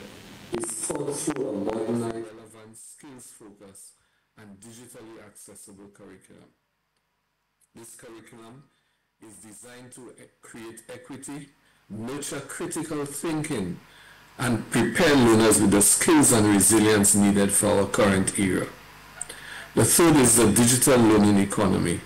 is taught through a modernized, relevant, skills-focused, and digitally accessible curriculum. This curriculum is designed to create equity, nurture critical thinking, and prepare learners with the skills and resilience needed for our current era. The third is the digital learning economy,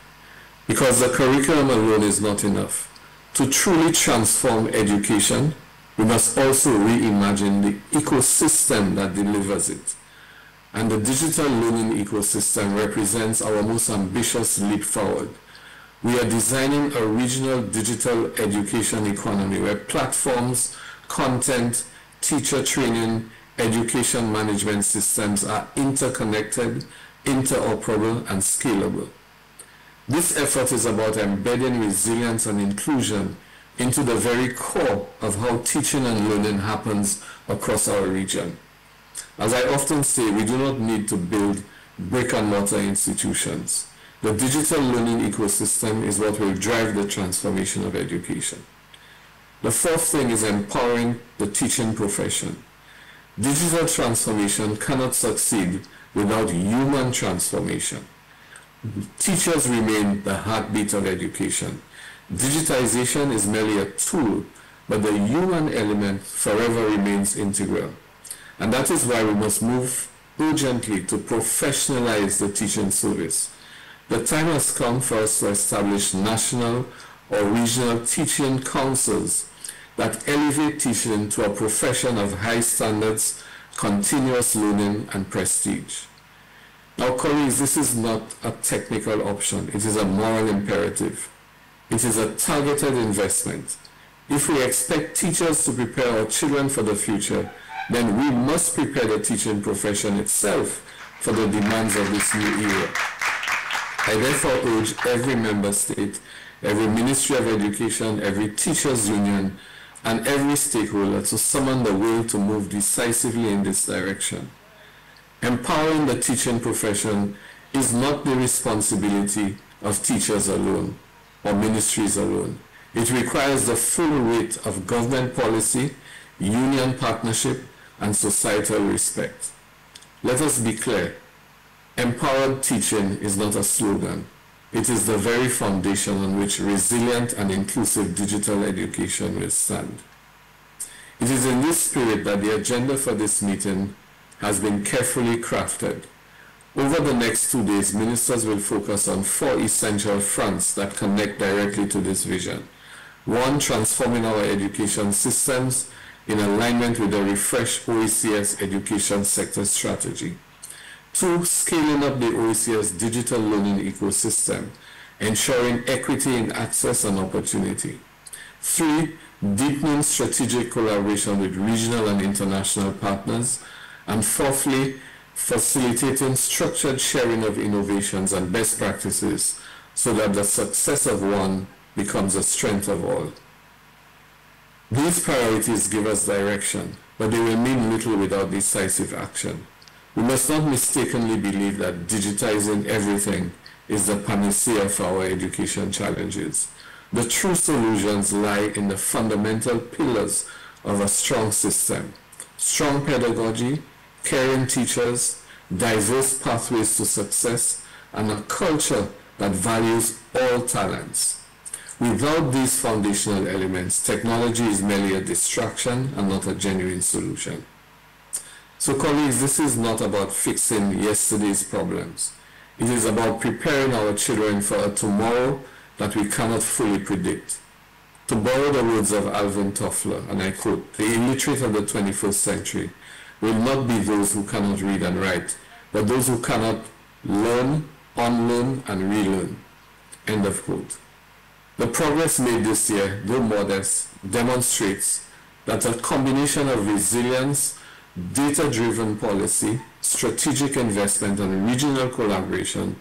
because the curriculum alone is not enough. To truly transform education, we must also reimagine the ecosystem that delivers it. And the digital learning ecosystem represents our most ambitious leap forward. We are designing a regional digital education economy where platforms, content, teacher training, education management systems are interconnected, interoperable, and scalable. This effort is about embedding resilience and inclusion into the very core of how teaching and learning happens across our region. As I often say, we do not need to build brick-and-mortar institutions. The digital learning ecosystem is what will drive the transformation of education. The fourth thing is empowering the teaching profession. Digital transformation cannot succeed without human transformation. Teachers remain the heartbeat of education. Digitization is merely a tool, but the human element forever remains integral. And that is why we must move urgently to professionalize the teaching service. The time has come for us to establish national or regional teaching councils that elevate teaching to a profession of high standards, continuous learning, and prestige. Now, colleagues, this is not a technical option. It is a moral imperative. It is a targeted investment. If we expect teachers to prepare our children for the future, then we must prepare the teaching profession itself for the demands of this new era. I therefore urge every member state, every Ministry of Education, every teachers union, and every stakeholder to summon the will to move decisively in this direction. Empowering the teaching profession is not the responsibility of teachers alone or ministries alone. It requires the full weight of government policy, union partnership, and societal respect. Let us be clear. Empowered teaching is not a slogan. It is the very foundation on which resilient and inclusive digital education will stand. It is in this spirit that the agenda for this meeting has been carefully crafted. Over the next 2 days, ministers will focus on 4 essential fronts that connect directly to this vision. 1, transforming our education systems in alignment with the refreshed OECS education sector strategy. 2, scaling up the OECS digital learning ecosystem, ensuring equity in access and opportunity. 3, deepening strategic collaboration with regional and international partners. And 4thly, facilitating structured sharing of innovations and best practices so that the success of one becomes the strength of all. These priorities give us direction, but they will mean little without decisive action. We must not mistakenly believe that digitizing everything is the panacea for our education challenges. The true solutions lie in the fundamental pillars of a strong system: strong pedagogy, caring teachers, diverse pathways to success, and a culture that values all talents. Without these foundational elements, technology is merely a distraction and not a genuine solution. So colleagues, this is not about fixing yesterday's problems. It is about preparing our children for a tomorrow that we cannot fully predict. To borrow the words of Alvin Toffler, and I quote, "The illiterate of the 21st century will not be those who cannot read and write, but those who cannot learn, unlearn, and relearn." End of quote. The progress made this year, though modest, demonstrates that a combination of resilience, data-driven policy, strategic investment, and regional collaboration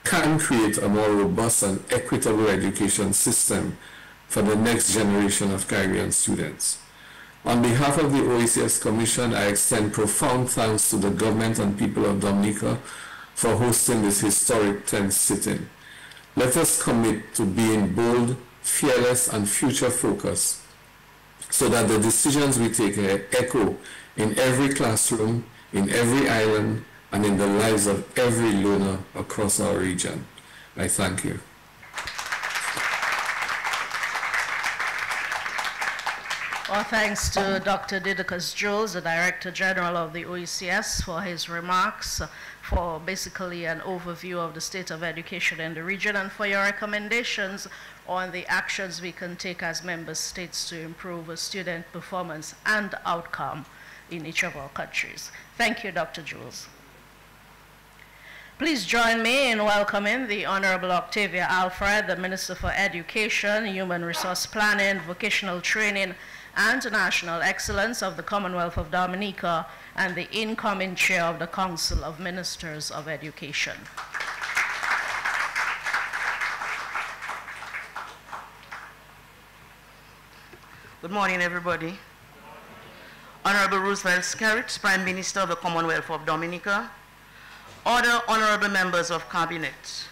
can create a more robust and equitable education system for the next generation of Caribbean students. On behalf of the OECS Commission, I extend profound thanks to the government and people of Dominica for hosting this historic 10th sit-in. Let us commit to being bold, fearless, and future-focused so that the decisions we take echo in every classroom, in every island, and in the lives of every learner across our region. I thank you. Well, thanks to Dr. Didacus Jules, the Director General of the OECS, for his remarks, for basically an overview of the state of education in the region, and for your recommendations on the actions we can take as member states to improve student performance and outcome in each of our countries. Thank you, Dr. Jules. Please join me in welcoming the Honorable Octavia Alfred, the Minister for Education, Human Resource Planning, Vocational Training, and National Excellence of the Commonwealth of Dominica, and the incoming Chair of the Council of Ministers of Education. Good morning, everybody. Honorable Roosevelt Skerrit, Prime Minister of the Commonwealth of Dominica, other honorable members of Cabinet,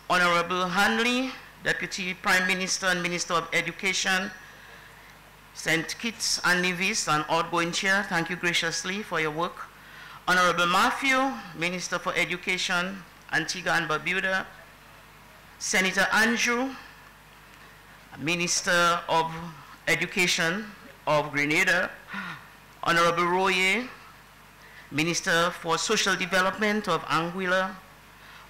Honorable Hanley, Deputy Prime Minister and Minister of Education, St. Kitts and Nevis, and outgoing Chair, thank you graciously for your work. Honorable Matthew, Minister for Education, Antigua and Barbuda, Senator Andrew, Minister of Education of Grenada, Honorable Royer, Minister for Social Development of Anguilla,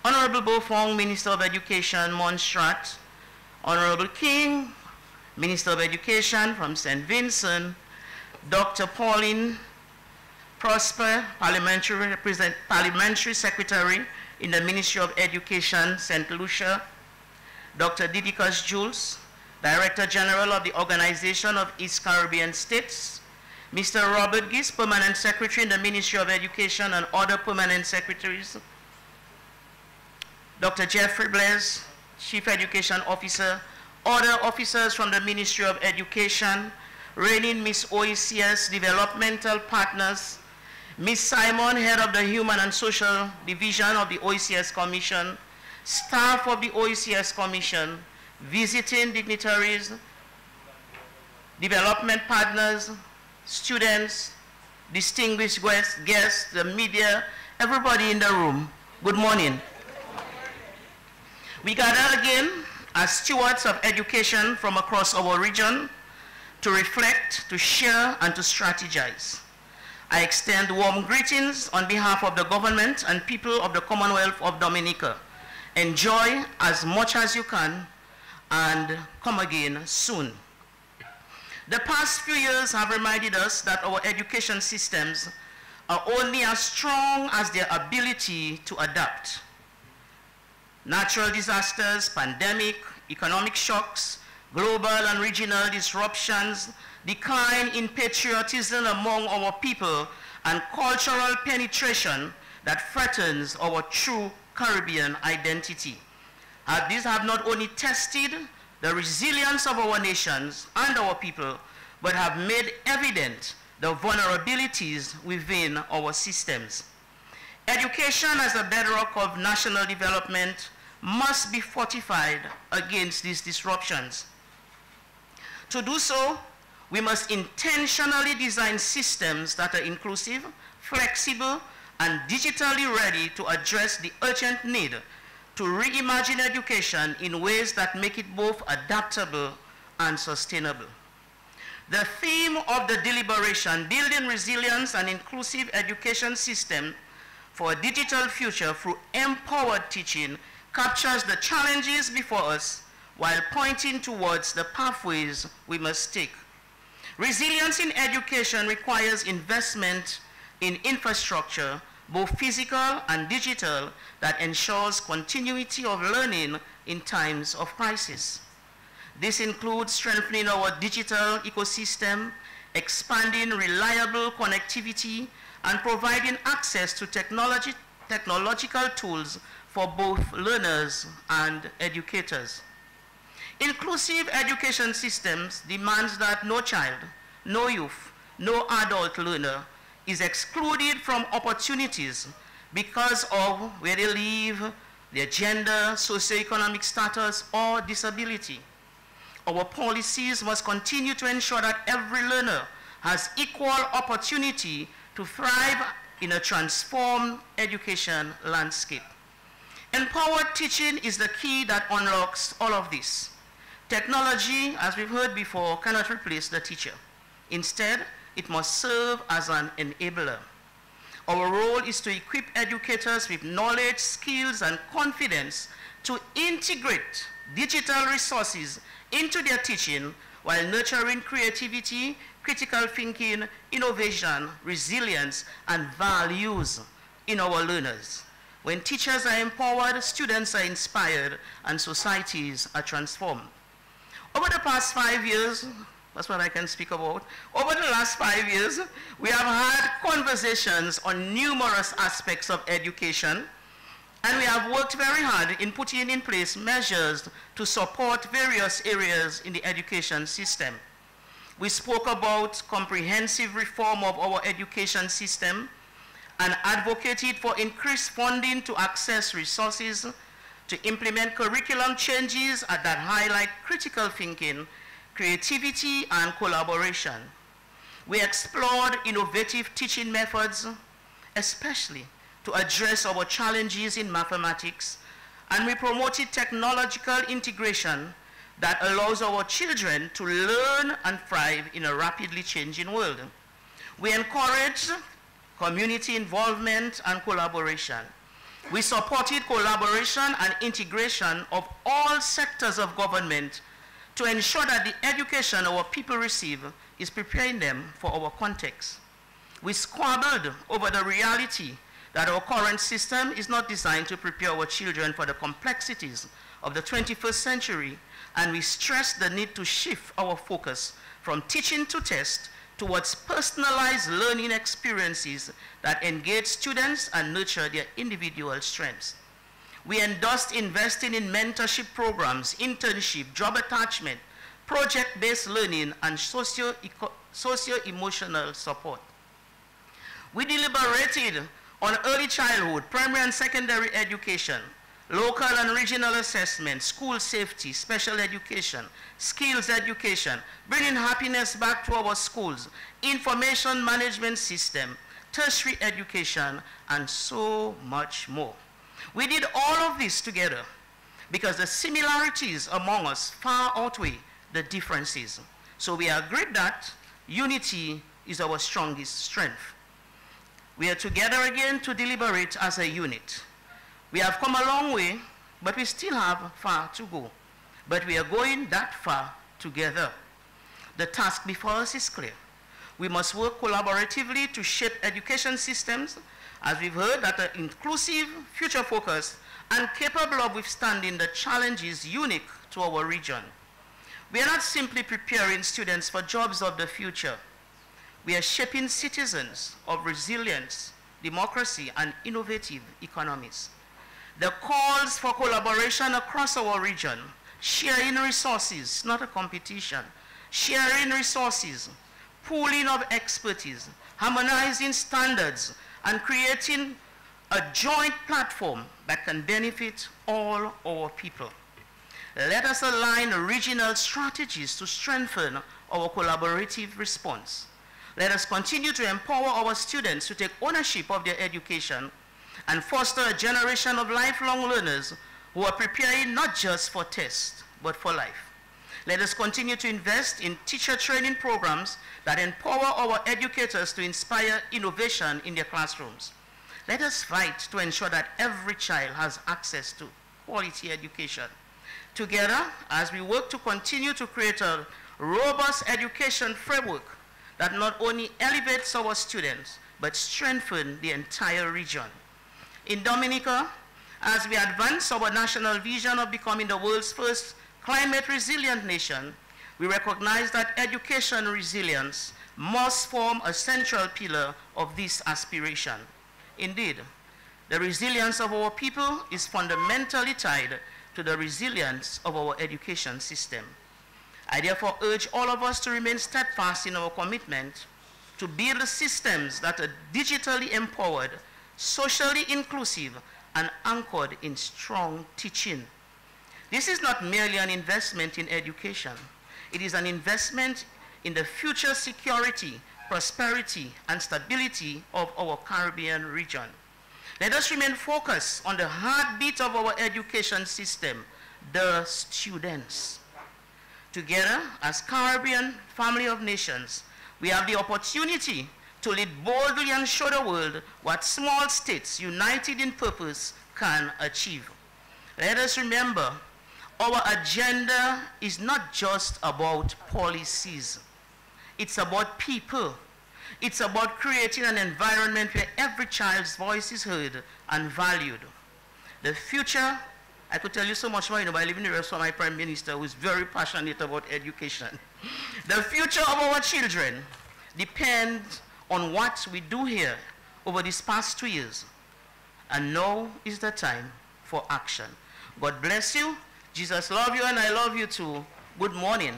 Honorable Beaufort, Minister of Education, Montserrat, Honorable King, Minister of Education from St. Vincent, Dr. Pauline Prosper, Parliamentary Secretary in the Ministry of Education, St. Lucia, Dr. Didacus Jules, Director General of the Organization of East Caribbean States, Mr. Robert Gis, Permanent Secretary in the Ministry of Education, and other Permanent Secretaries, Dr. Jeffrey Blaise, Chief Education Officer, other officers from the Ministry of Education, reigning Miss OECS Developmental Partners, Miss Simon, Head of the Human and Social Division of the OECS Commission, staff of the OECS Commission, visiting dignitaries, development partners, students, distinguished guests, the media, everybody in the room, good morning. We gather again as stewards of education from across our region to reflect, to share, and to strategize. I extend warm greetings on behalf of the government and people of the Commonwealth of Dominica. Enjoy as much as you can and come again soon. The past few years have reminded us that our education systems are only as strong as their ability to adapt. Natural disasters, pandemic, economic shocks, global and regional disruptions, decline in patriotism among our people, and cultural penetration that threatens our true Caribbean identity. These have not only tested the resilience of our nations and our people, but have made evident the vulnerabilities within our systems. Education as a bedrock of national development must be fortified against these disruptions. To do so, we must intentionally design systems that are inclusive, flexible, and digitally ready to address the urgent need to reimagine education in ways that make it both adaptable and sustainable. The theme of the deliberation, Building Resilience and Inclusive Education System for a Digital Future through Empowered Teaching, captures the challenges before us while pointing towards the pathways we must take. Resilience in education requires investment in infrastructure, both physical and digital, that ensures continuity of learning in times of crisis. This includes strengthening our digital ecosystem, expanding reliable connectivity, and providing access to technological tools for both learners and educators. Inclusive education systems demands that no child, no youth, no adult learner is excluded from opportunities because of where they live, their gender, socioeconomic status, or disability. Our policies must continue to ensure that every learner has equal opportunity to thrive in a transformed education landscape. Empowered teaching is the key that unlocks all of this. Technology, as we've heard before, cannot replace the teacher. Instead, it must serve as an enabler. Our role is to equip educators with knowledge, skills, and confidence to integrate digital resources into their teaching while nurturing creativity, critical thinking, innovation, resilience, and values in our learners. When teachers are empowered, students are inspired, and societies are transformed. Over the past 5 years, that's what I can speak about. Over the last 5 years, we have had conversations on numerous aspects of education, and we have worked very hard in putting in place measures to support various areas in the education system. We spoke about comprehensive reform of our education system and advocated for increased funding to access resources to implement curriculum changes that highlight critical thinking, creativity, and collaboration. We explored innovative teaching methods, especially to address our challenges in mathematics, and we promoted technological integration that allows our children to learn and thrive in a rapidly changing world. We encouraged community involvement and collaboration. We supported collaboration and integration of all sectors of government to ensure that the education our people receive is preparing them for our context. We squabbled over the reality that our current system is not designed to prepare our children for the complexities of the 21st century, and we stressed the need to shift our focus from teaching to test towards personalized learning experiences that engage students and nurture their individual strengths. We endorsed investing in mentorship programs, internship, job attachment, project-based learning, and socio-emotional support. We deliberated on early childhood, primary and secondary education, local and regional assessment, school safety, special education, skills education, bringing happiness back to our schools, information management system, tertiary education, and so much more. We did all of this together because the similarities among us far outweigh the differences. So we agreed that unity is our strongest strength. We are together again to deliberate as a unit. We have come a long way, but we still have far to go. But we are going that far together. The task before us is clear. We must work collaboratively to shape education systems, as we've heard, that are inclusive, future-focused, and capable of withstanding the challenges unique to our region. We are not simply preparing students for jobs of the future. We are shaping citizens of resilience, democracy, and innovative economies. The calls for collaboration across our region, sharing resources, not a competition, sharing resources, pooling of expertise, harmonizing standards, and creating a joint platform that can benefit all our people. Let us align regional strategies to strengthen our collaborative response. Let us continue to empower our students to take ownership of their education and foster a generation of lifelong learners who are preparing not just for tests, but for life. Let us continue to invest in teacher training programs that empower our educators to inspire innovation in their classrooms. Let us fight to ensure that every child has access to quality education. Together, as we work to continue to create a robust education framework that not only elevates our students, but strengthens the entire region. In Dominica, as we advance our national vision of becoming the world's first climate resilient nation, we recognize that education resilience must form a central pillar of this aspiration. Indeed, the resilience of our people is fundamentally tied to the resilience of our education system. I therefore urge all of us to remain steadfast in our commitment to build systems that are digitally empowered, socially inclusive, and anchored in strong teaching. This is not merely an investment in education. It is an investment in the future security, prosperity, and stability of our Caribbean region. Let us remain focused on the heartbeat of our education system, the students. Together, as Caribbean family of nations, we have the opportunity to lead boldly and show the world what small states united in purpose can achieve. Let us remember, our agenda is not just about policies. It's about people. It's about creating an environment where every child's voice is heard and valued. The future, I could tell you so much more, by living in the rest of my Prime Minister, who is very passionate about education. The future of our children depends on what we do here over these past 2 years. And now is the time for action. God bless you. Jesus love you, and I love you too. Good morning.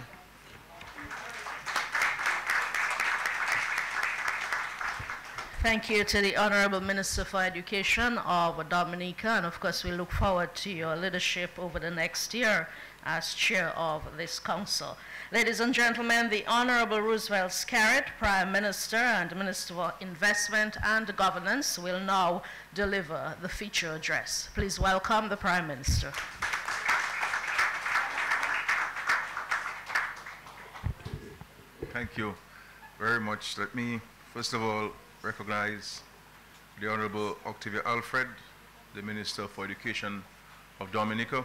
Thank you to the Honorable Minister for Education of Dominica, and of course we look forward to your leadership over the next year as chair of this council. Ladies and gentlemen, the Honorable Roosevelt Scarrett, Prime Minister and Minister for Investment and Governance, will now deliver the feature address. Please welcome the Prime Minister. Thank you very much. Let me first of all recognize the Honorable Octavia Alfred, the Minister for Education of Dominica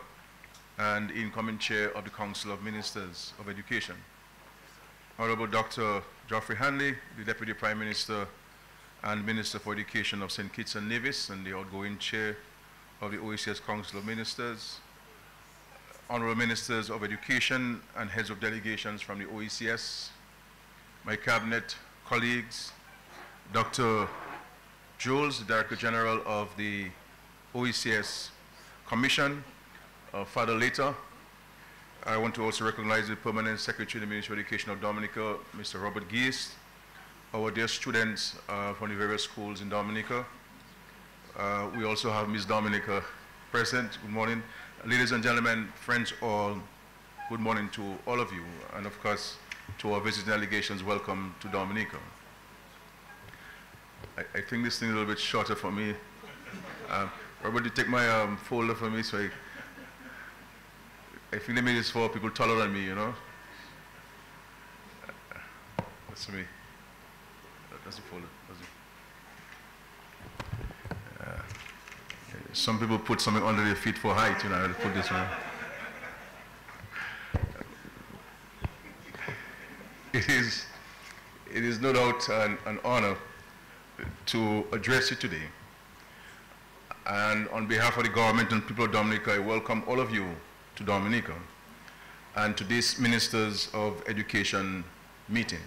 and incoming Chair of the Council of Ministers of Education. Honorable Dr. Geoffrey Hanley, the Deputy Prime Minister and Minister for Education of St. Kitts and Nevis and the outgoing Chair of the OECS Council of Ministers. Honorable Ministers of Education and Heads of Delegations from the OECS, my Cabinet colleagues, Dr. Jules, the Director General of the OECS Commission, Father Later. I want to also recognize the Permanent Secretary of the Ministry of Education of Dominica, Mr. Robert Geist, our dear students from the various schools in Dominica. We also have Ms. Dominica present. Good morning. Ladies and gentlemen, friends all, good morning to all of you, and of course, to our visiting delegations, welcome to Dominica. I think this thing is a little bit shorter for me. Robert, you take my folder for me, so I think they made this for people taller than me, you know? That's me. That's the folder. Some people put something under their feet for height, you know, I had to put this one. It is no doubt an honor to address you today. And on behalf of the government and people of Dominica, I welcome all of you to Dominica and to this Ministers of Education meeting.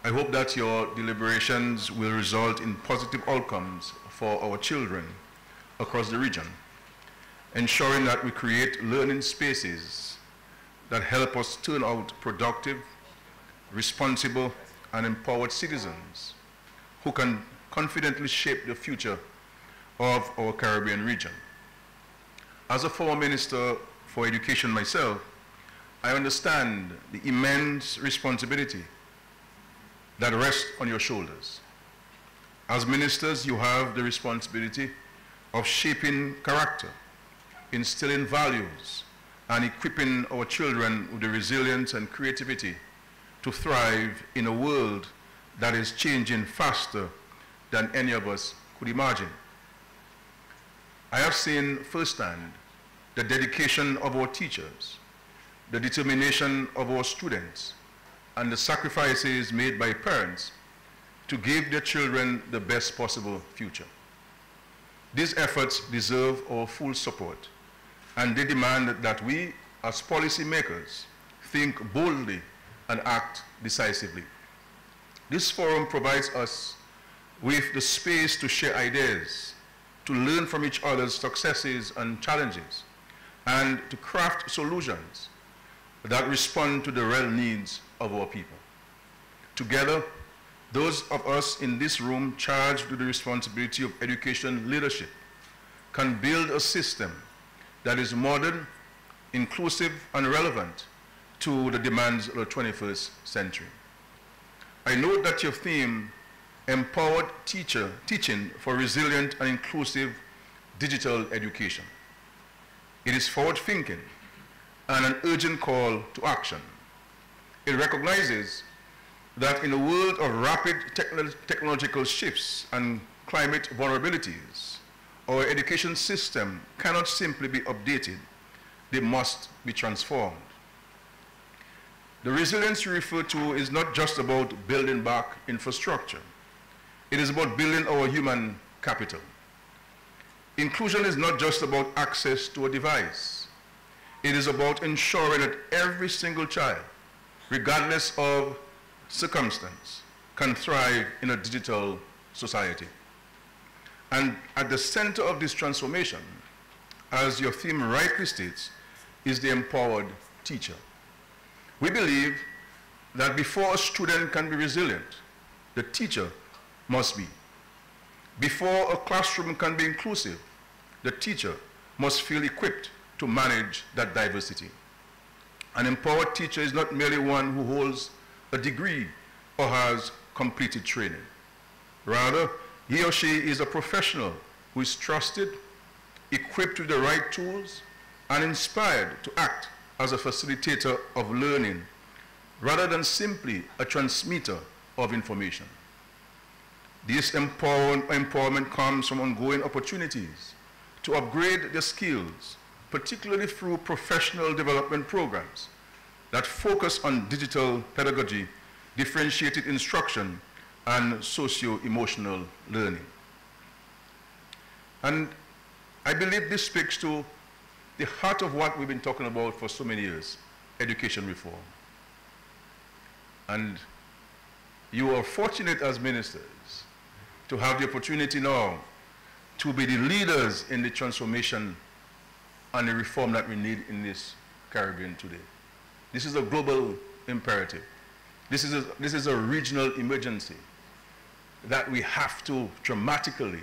I hope that your deliberations will result in positive outcomes for our children across the region, ensuring that we create learning spaces that help us turn out productive, responsible, and empowered citizens who can confidently shape the future of our Caribbean region. As a former Minister for Education myself, I understand the immense responsibility that rests on your shoulders. As ministers, you have the responsibility of shaping character, instilling values, and equipping our children with the resilience and creativity to thrive in a world that is changing faster than any of us could imagine. I have seen firsthand the dedication of our teachers, the determination of our students, and the sacrifices made by parents to give their children the best possible future. These efforts deserve our full support, and they demand that we, as policymakers, think boldly and act decisively. This forum provides us with the space to share ideas, to learn from each other's successes and challenges, and to craft solutions that respond to the real needs of our people. Together, those of us in this room charged with the responsibility of education leadership can build a system that is modern, inclusive, and relevant to the demands of the 21st century. I note that your theme, Empowered Teaching for Resilient and Inclusive Digital Education. It is forward-thinking and an urgent call to action. It recognizes that in a world of rapid technological shifts and climate vulnerabilities, our education system cannot simply be updated, they must be transformed. The resilience you refer to is not just about building back infrastructure. It is about building our human capital. Inclusion is not just about access to a device. It is about ensuring that every single child, regardless of circumstance, can thrive in a digital society. And at the center of this transformation, as your theme rightly states, is the empowered teacher. We believe that before a student can be resilient, the teacher must be. Before a classroom can be inclusive, the teacher must feel equipped to manage that diversity. An empowered teacher is not merely one who holds a degree or has completed training. Rather, he or she is a professional who is trusted, equipped with the right tools, and inspired to act as a facilitator of learning, rather than simply a transmitter of information. This empowerment comes from ongoing opportunities to upgrade their skills, particularly through professional development programs that focus on digital pedagogy, differentiated instruction, and socio-emotional learning. And I believe this speaks to the heart of what we've been talking about for so many years, education reform. And you are fortunate as ministers to have the opportunity now to be the leaders in the transformation and the reform that we need in this Caribbean today. This is a global imperative. This is a regional emergency that we have to dramatically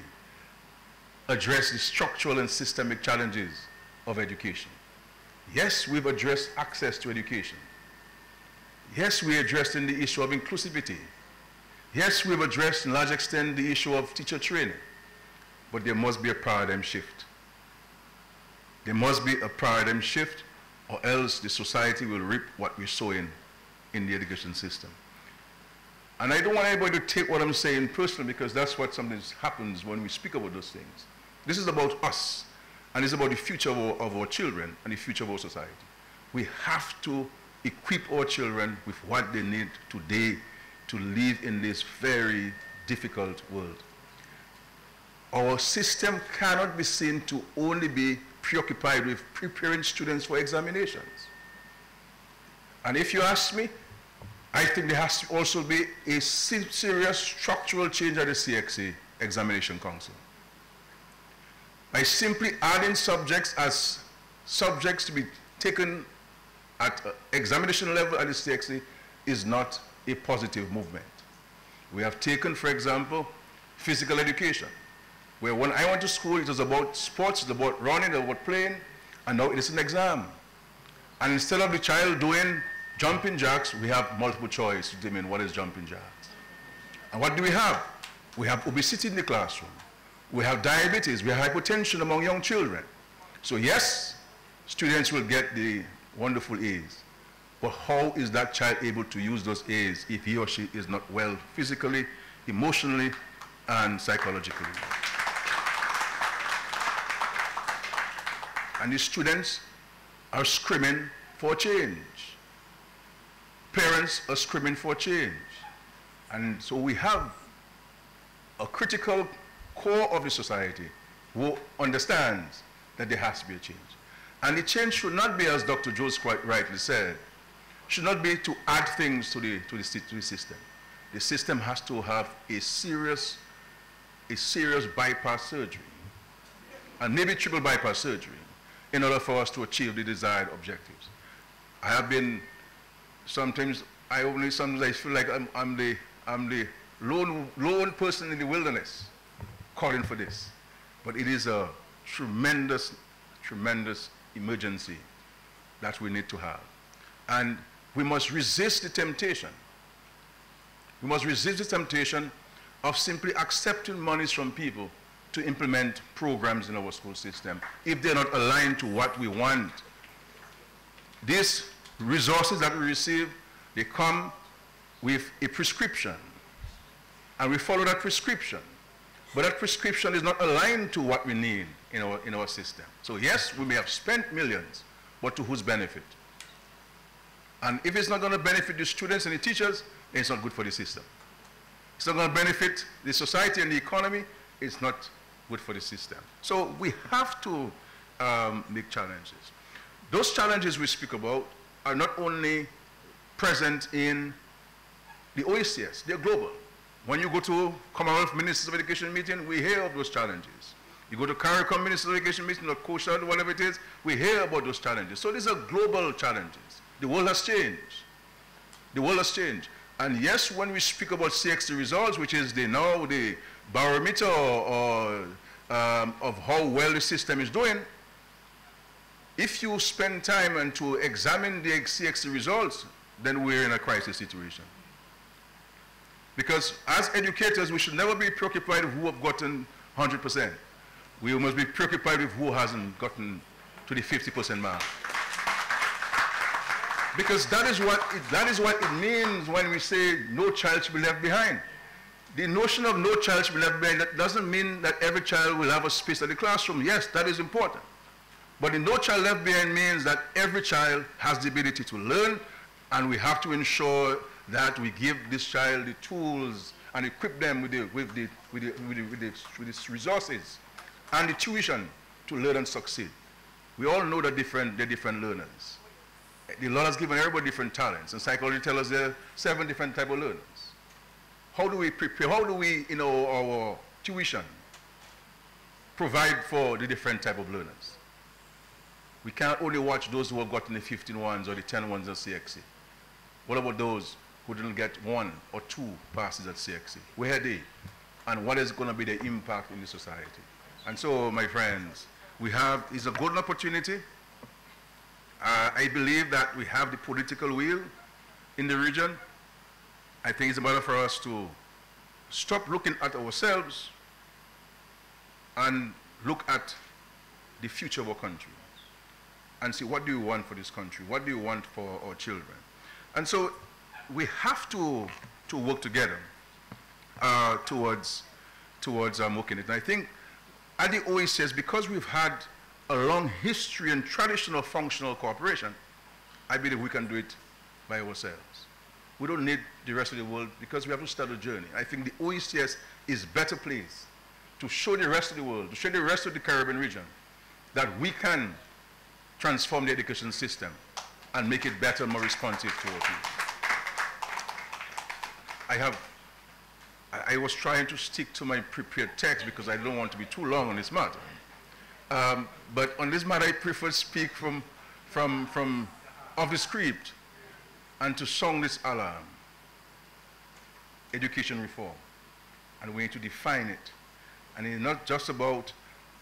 address the structural and systemic challenges of education. Yes, we've addressed access to education. Yes, we're addressing the issue of inclusivity. Yes, we've addressed in large extent the issue of teacher training. But there must be a paradigm shift. There must be a paradigm shift, or else the society will reap what we're sowing in the education system. And I don't want anybody to take what I'm saying personally, because that's what sometimes happens when we speak about those things. This is about us, and it's about the future of our children and the future of our society. We have to equip our children with what they need today to live in this very difficult world. Our system cannot be seen to only be preoccupied with preparing students for examinations. And if you ask me, I think there has to also be a serious structural change at the CXA Examination Council. By simply adding subjects as subjects to be taken at examination level at the CXA is not a positive movement. We have taken, for example, physical education, where when I went to school, it was about sports, it was about running, it was about playing, and now it is an exam. And instead of the child doing jumping jacks, we have multiple choice to determine what is jumping jacks. And what do we have? We have obesity in the classroom. We have diabetes, we have hypertension among young children. So yes, students will get the wonderful A's. But how is that child able to use those A's if he or she is not well physically, emotionally, and psychologically? And the students are screaming for change. Parents are screaming for change. And so we have a critical core of the society who understands that there has to be a change. And the change should not be, as Dr. Jones quite rightly said, should not be to add things to the system. The system has to have a serious bypass surgery, and maybe triple bypass surgery, in order for us to achieve the desired objectives. I have been, sometimes I feel like I'm the lone person in the wilderness calling for this. But it is a tremendous emergency that we need to have. And we must resist the temptation. We must resist the temptation of simply accepting monies from people to implement programs in our school system if they're not aligned to what we want. These resources that we receive, they come with a prescription, and we follow that prescription. But that prescription is not aligned to what we need in our system. So yes, we may have spent millions, but to whose benefit? And if it's not going to benefit the students and the teachers, then it's not good for the system. It's not going to benefit the society and the economy, it's not good for the system. So we have to make challenges. Those challenges we speak about are not only present in the OECS, they're global. When you go to Commonwealth Ministers of Education meeting, we hear of those challenges. You go to CARICOM Ministers of Education meeting or COSHA, whatever it is, we hear about those challenges. So these are global challenges. The world has changed. The world has changed. And yes, when we speak about CXC results, which is the barometer of how well the system is doing, if you spend time and to examine the CXC results, then we're in a crisis situation. Because as educators, we should never be preoccupied with who have gotten 100%. We must be preoccupied with who hasn't gotten to the 50% mark. Because that is what it means when we say no child should be left behind. The notion of no child should be left behind, that doesn't mean that every child will have a space at the classroom. Yes, that is important. But the no child left behind means that every child has the ability to learn, and we have to ensure that we give this child the tools and equip them with the resources and the tuition to learn and succeed. We all know that they're different learners. The Lord has given everybody different talents, and psychology tells us there are 7 different types of learners. How do we prepare, how do we, in our tuition, provide for the different type of learners? We can't only watch those who have gotten the 15 ones or the 10 ones at CXC. What about those who didn't get 1 or 2 passes at CXC? Where are they? And what is going to be the impact in the society? And so, my friends, it's a golden opportunity. I believe that we have the political will in the region. I think it's a matter for us to stop looking at ourselves and look at the future of our country and see, what do we want for this country? What do we want for our children? And so we have to work together towards working it. And I think at the OECS, because we've had a long history and tradition of functional cooperation, I believe we can do it by ourselves. We don't need the rest of the world, because we have to start a journey. I think the OECS is better placed to show the rest of the world, to show the rest of the Caribbean region, that we can transform the education system and make it better, more responsive to our people. I was trying to stick to my prepared text because I don't want to be too long on this matter. But on this matter, I prefer to speak off the script and to sound this alarm. Education reform. And we need to define it. And it's not just about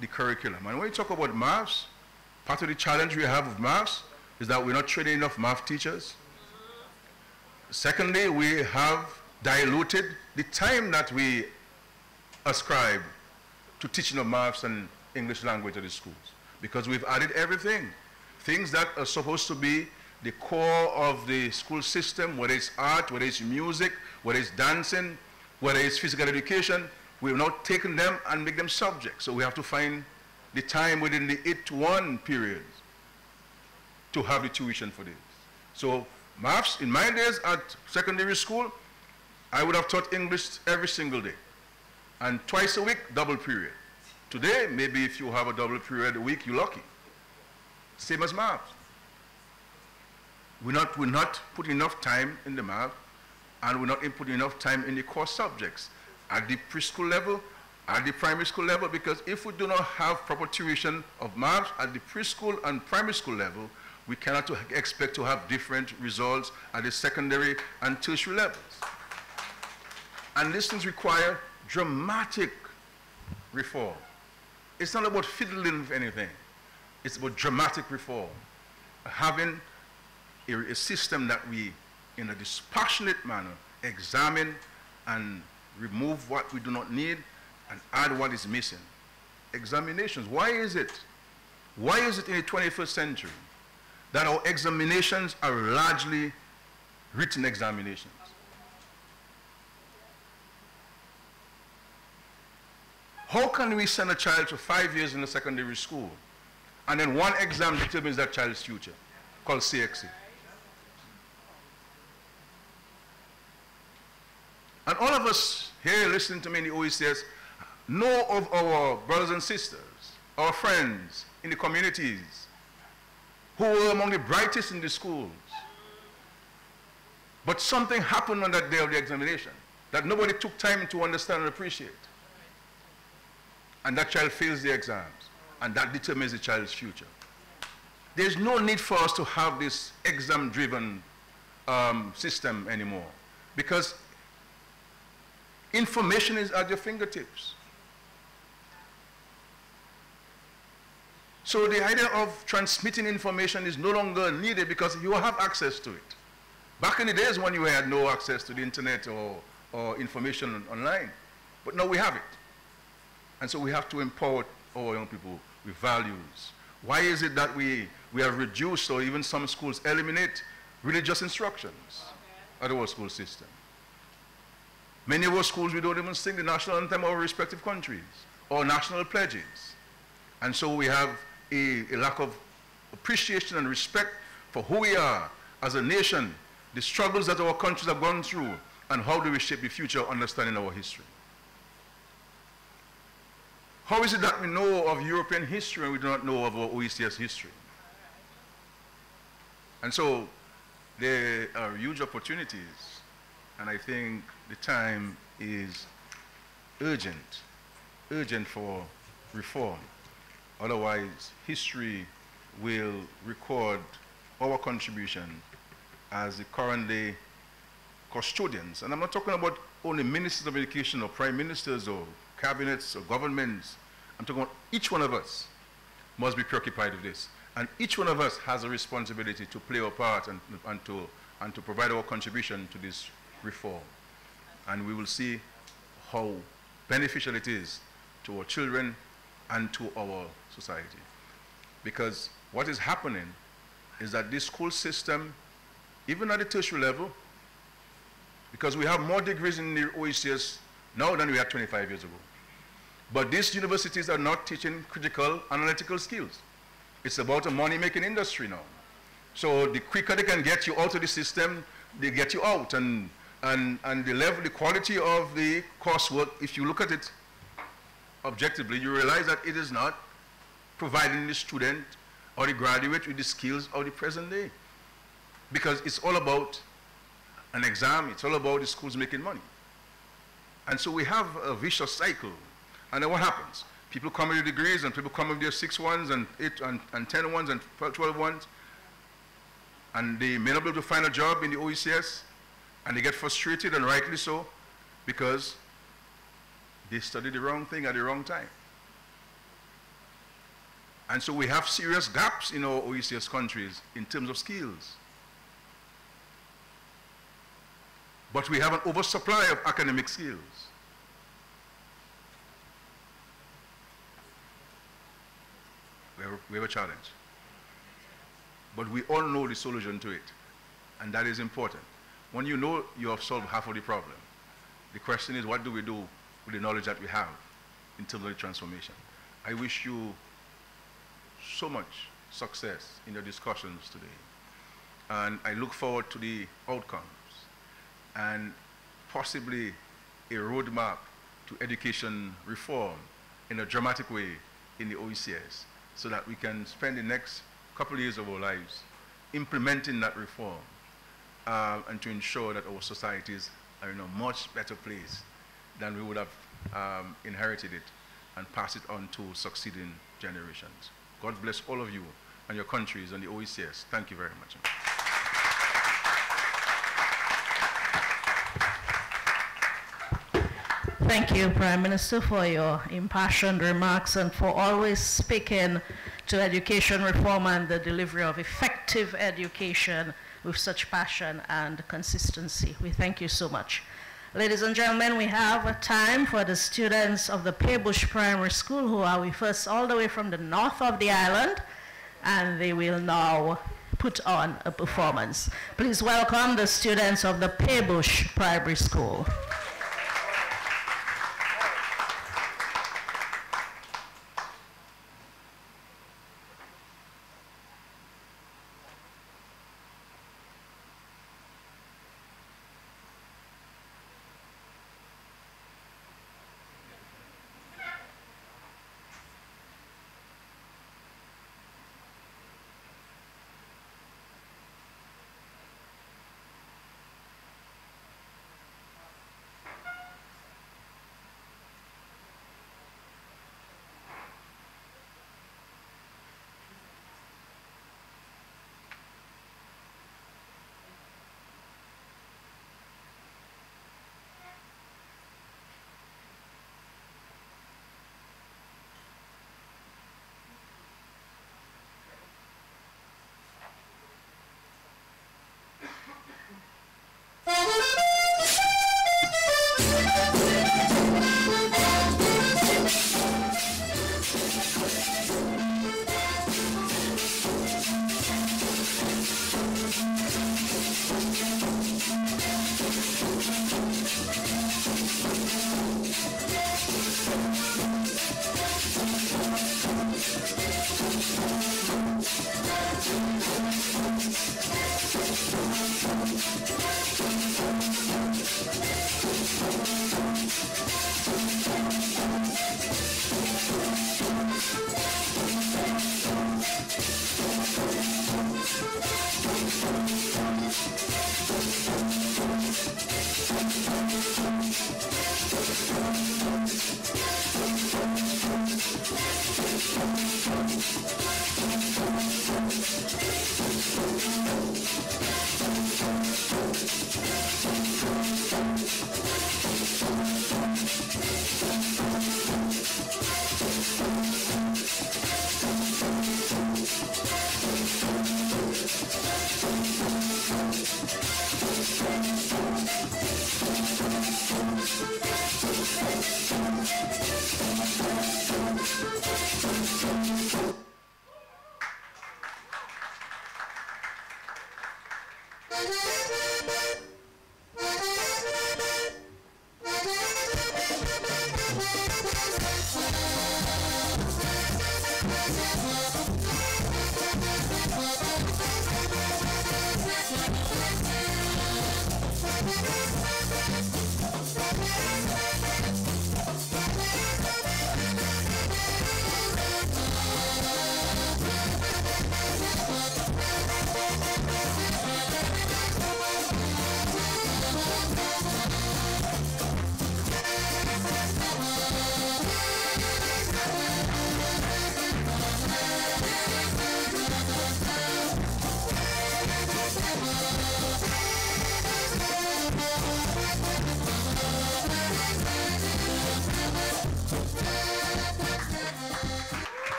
the curriculum. And when we talk about maths, part of the challenge we have with maths is that we're not training enough math teachers. Secondly, we have diluted the time that we ascribe to teaching of maths and English language at the schools, because we've added everything. Things that are supposed to be the core of the school system, whether it's art, whether it's music, whether it's dancing, whether it's physical education, we've now taken them and make them subjects. So we have to find the time within the 8-to-1 period to have the tuition for this. So maths, in my days at secondary school, I would have taught English every single day, and twice a week, double period. Today, maybe if you have a double period a week, you're lucky. Same as math. We're not putting enough time in the math, and we're not putting enough time in the core subjects at the preschool level, at the primary school level, because if we do not have proper tuition of math at the preschool and primary school level, we cannot expect to have different results at the secondary and tertiary levels. And these things require dramatic reform. It's not about fiddling with anything. It's about dramatic reform. Having a system that we, in a dispassionate manner, examine and remove what we do not need and add what is missing. Examinations. Why is it in the 21st century that our examinations are largely written examinations? How can we send a child to 5 years in a secondary school and then one exam determines that child's future, called CXC? And all of us here listening to me in the OECS know of our brothers and sisters, our friends in the communities who were among the brightest in the schools. But something happened on that day of the examination that nobody took time to understand and appreciate. And that child fails the exams, and that determines the child's future. There's no need for us to have this exam-driven system anymore, because information is at your fingertips. So the idea of transmitting information is no longer needed because you have access to it. Back in the days when you had no access to the internet or information online, but now we have it. And so we have to empower our young people with values. Why is it that we have reduced, or even some schools eliminate, religious instructions at our school system? Many of our schools, we don't even sing the national anthem of our respective countries or national pledges. And so we have a lack of appreciation and respect for who we are as a nation, the struggles that our countries have gone through, and how do we shape the future understanding our history. How is it that we know of European history and we do not know of our OECS history? And so there are huge opportunities, and I think the time is urgent for reform. Otherwise, history will record our contribution as the current day custodians. And I'm not talking about only ministers of education or prime ministers or cabinets or governments. I'm talking about each one of us must be preoccupied with this. And each one of us has a responsibility to play our part and to provide our contribution to this reform. And we will see how beneficial it is to our children and to our society. Because what is happening is that this school system, even at the tertiary level, because we have more degrees in the OECS now than we had 25 years ago. But these universities are not teaching critical analytical skills. It's about a money-making industry now. So the quicker they can get you out of the system, they get you out. And the level, the quality of the coursework, if you look at it objectively, you realize that it is not providing the student or the graduate with the skills of the present day. Because it's all about an exam, it's all about the schools making money. And so we have a vicious cycle. And then what happens? People come with their degrees, and people come with their 6-1s and 8 and 10-1s and 12-1s, and they may not be able to find a job in the OECS, and they get frustrated, and rightly so, because they studied the wrong thing at the wrong time. And so we have serious gaps in our OECS countries in terms of skills. But we have an oversupply of academic skills. We have a challenge. But we all know the solution to it, and that is important. When you know you have solved half of the problem, the question is, what do we do with the knowledge that we have in terms of the transformation? I wish you so much success in your discussions today, and I look forward to the outcomes and possibly a roadmap to education reform in a dramatic way in the OECS, so that we can spend the next couple of years of our lives, implementing that reform and to ensure that our societies are in a much better place than we would have inherited it and pass it on to succeeding generations. God bless all of you and your countries and the OECS. Thank you very much. Thank you, Prime Minister, for your impassioned remarks and for always speaking to education reform and the delivery of effective education with such passion and consistency. We thank you so much. Ladies and gentlemen, we have a time for the students of the Paybush Primary School who are with us all the way from the north of the island, and they will now put on a performance. Please welcome the students of the Paybush Primary School.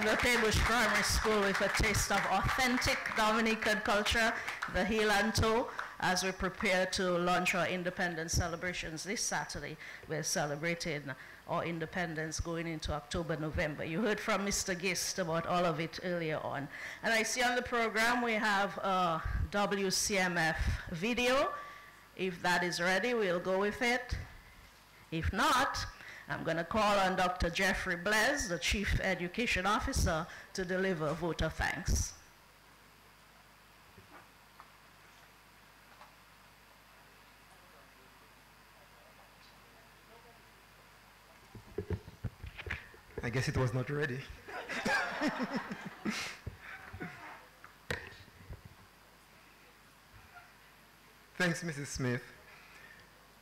The Paybush Primary School with a taste of authentic Dominican culture, the heel and toe, as we prepare to launch our independence celebrations this Saturday. We're celebrating our independence going into October, November. You heard from Mr. Gist about all of it earlier on. And I see on the program we have a WCMF video. If that is ready, we'll go with it. If not, I'm going to call on Dr. Jeffrey Blaise, the Chief Education Officer, to deliver a vote of thanks. I guess it was not ready. Thanks, Mrs. Smith.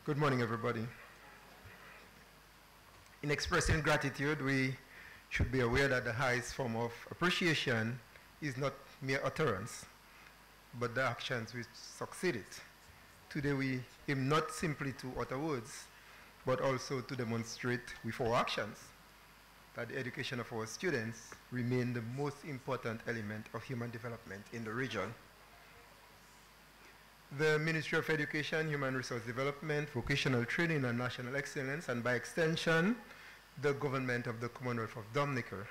Good morning, everybody. In expressing gratitude, we should be aware that the highest form of appreciation is not mere utterance, but the actions which succeed it. Today we aim not simply to utter words, but also to demonstrate with our actions that the education of our students remain the most important element of human development in the region. The Ministry of Education, Human Resource Development, Vocational Training and National Excellence, and by extension, the government of the Commonwealth of Dominica,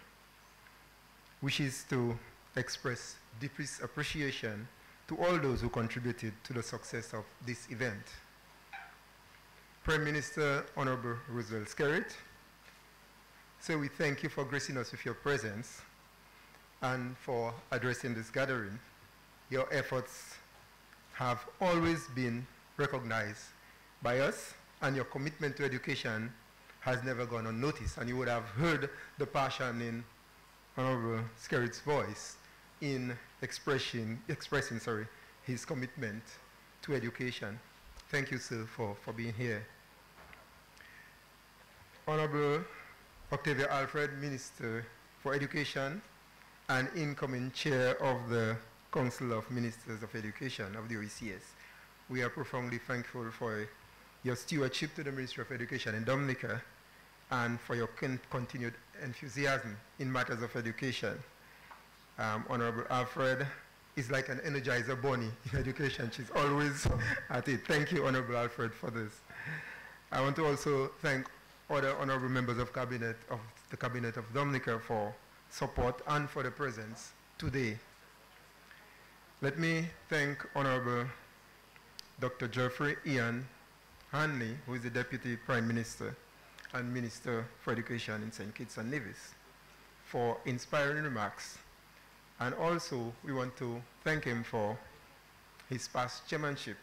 wishes to express deepest appreciation to all those who contributed to the success of this event. Prime Minister Honorable Roosevelt Skerrit, so we thank you for gracing us with your presence and for addressing this gathering. Your efforts have always been recognized by us, and your commitment to education has never gone unnoticed. And you would have heard the passion in Honorable Skerrit's voice in expressing his commitment to education. Thank you, sir, for being here. Honorable Octavia Alfred, Minister for Education and incoming Chair of the Council of Ministers of Education of the OECS. We are profoundly thankful for your stewardship to the Ministry of Education in Dominica and for your continued enthusiasm in matters of education. Honorable Alfred is like an Energizer bunny in education. She's always at it. Thank you, Honorable Alfred, for this. I want to also thank other honorable members of the Cabinet of Dominica for support and for the presence today. Let me thank Honorable Dr. Geoffrey Ian Hanley, who is the Deputy Prime Minister and Minister for Education in St. Kitts and Nevis, for inspiring remarks. And also, we want to thank him for his past chairmanship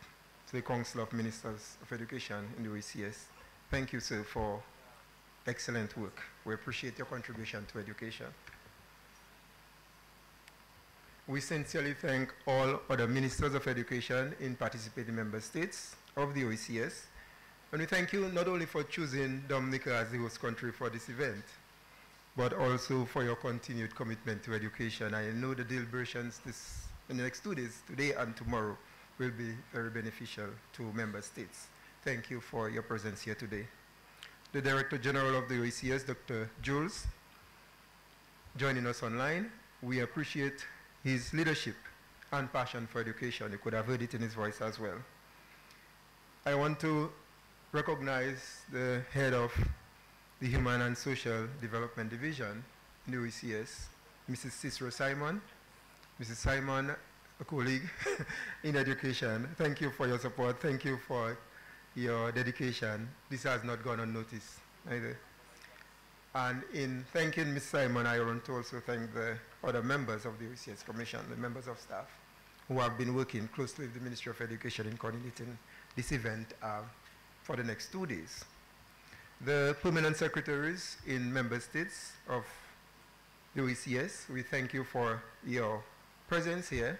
to the Council of Ministers of Education in the OECS. Thank you, sir, for excellent work. We appreciate your contribution to education. We sincerely thank all other ministers of education in participating member states of the OECS. And we thank you not only for choosing Dominica as the host country for this event, but also for your continued commitment to education. I know the deliberations in the next 2 days, today and tomorrow, will be very beneficial to member states. Thank you for your presence here today. The Director General of the OECS, Dr. Jules, joining us online. We appreciate his leadership and passion for education. You could have heard it in his voice as well. I want to recognize the head of the Human and Social Development Division in the OECS, Mrs. Cicero Simon. Mrs. Simon, a colleague in education, thank you for your support. Thank you for your dedication. This has not gone unnoticed either. And in thanking Ms. Simon, I want to also thank the other members of the OECS Commission, the members of staff, who have been working closely with the Ministry of Education in coordinating this event for the next 2 days. The permanent secretaries in member states of the OECS, we thank you for your presence here.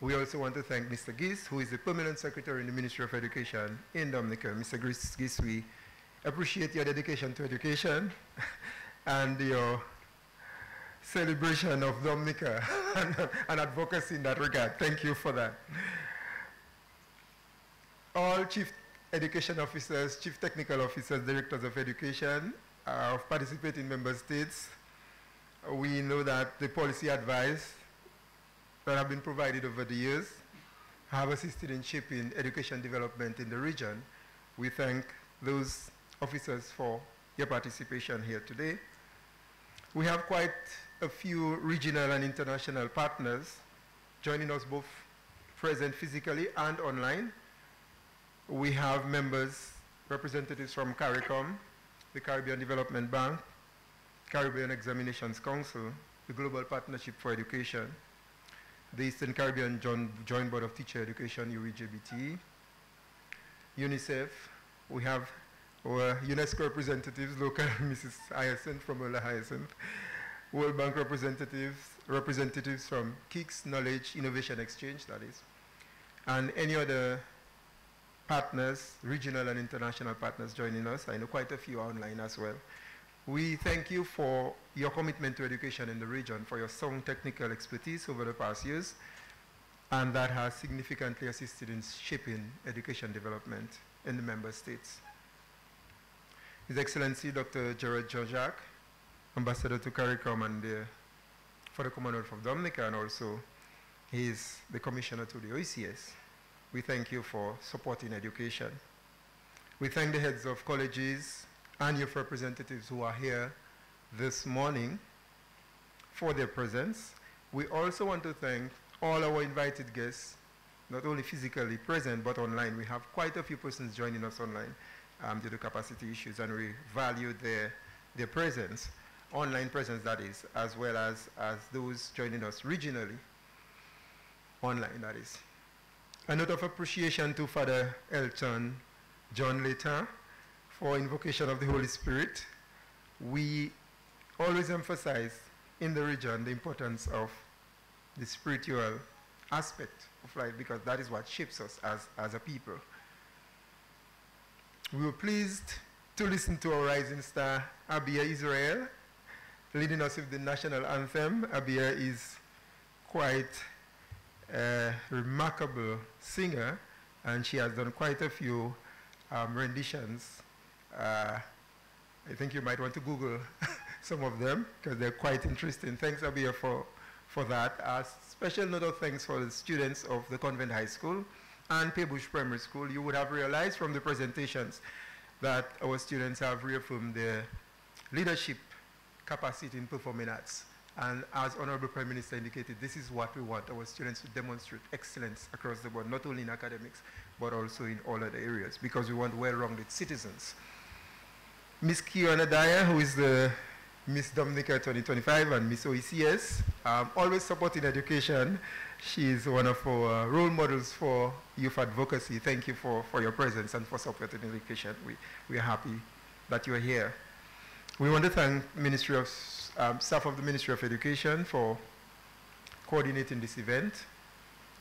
We also want to thank Mr. Gis, who is the permanent secretary in the Ministry of Education in Dominica. Mr. Gis, we appreciate your dedication to education and your celebration of Dominica and advocacy in that regard. Thank you for that. All chief education officers, chief technical officers, directors of education of participating member states, we know that the policy advice that have been provided over the years have assisted in shaping education development in the region. We thank those officers for your participation here today. We have quite a few regional and international partners joining us, both present physically and online. We have members, representatives from CARICOM, the Caribbean Development Bank, Caribbean Examinations Council, the Global Partnership for Education, the Eastern Caribbean Joint Board of Teacher Education, UEJBT, UNICEF. We have our UNESCO representatives, local Mrs. Hyacinth from Ola Hyacinth. World Bank representatives from KICS, Knowledge Innovation Exchange, that is, and any other partners, regional and international partners joining us. I know quite a few online as well. We thank you for your commitment to education in the region, for your strong technical expertise over the past years, and that has significantly assisted in shaping education development in the member states. His Excellency Dr. Gerard Jean-Jacques, Ambassador to CARICOM and for the Commonwealth of Dominica, and also he is the Commissioner to the OECS. We thank you for supporting education. We thank the heads of colleges and youth representatives who are here this morning for their presence. We also want to thank all our invited guests, not only physically present, but online. We have quite a few persons joining us online due to capacity issues, and we value their presence, online presence that is, as well as those joining us regionally, online that is. A note of appreciation to Father Elton John Leighton for invocation of the Holy Spirit. We always emphasize in the region the importance of the spiritual aspect of life, because that is what shapes us as a people. We were pleased to listen to our rising star, Abia Israel, leading us with the national anthem. Abia is quite a remarkable singer, and she has done quite a few renditions. I think you might want to Google some of them because they're quite interesting. Thanks, Abia, for that. A special note of thanks for the students of the Convent High School and Paybush Primary School. You would have realized from the presentations that our students have reaffirmed their leadership capacity in performing arts. And as Honorable Prime Minister indicated, this is what we want our students to demonstrate excellence across the board, not only in academics, but also in all other areas, because we want well-rounded citizens. Ms. Kiana Dyer, who is the Miss Dominica 2025 and Miss OECS, always supporting education. She is one of our role models for youth advocacy. Thank you for your presence and for supporting education. We are happy that you are here. We want to thank staff of the Ministry of Education for coordinating this event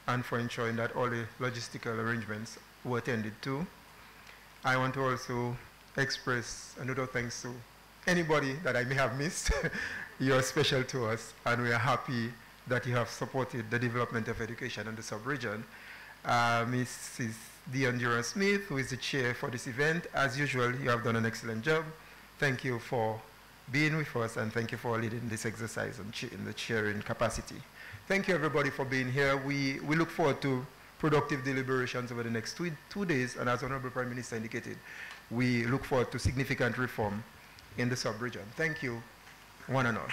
and for ensuring that all the logistical arrangements were attended to. I want to also express a note of thanks to anybody that I may have missed. You are special to us, and we are happy that you have supported the development of education in the sub-region. Mrs. Dion Duran-Smith, who is the chair for this event, as usual, you have done an excellent job. Thank you for being with us, and thank you for leading this exercise in the chairing capacity. Thank you, everybody, for being here. We look forward to productive deliberations over the next two days, and as Honorable Prime Minister indicated, we look forward to significant reform in the sub-region. Thank you, one and all.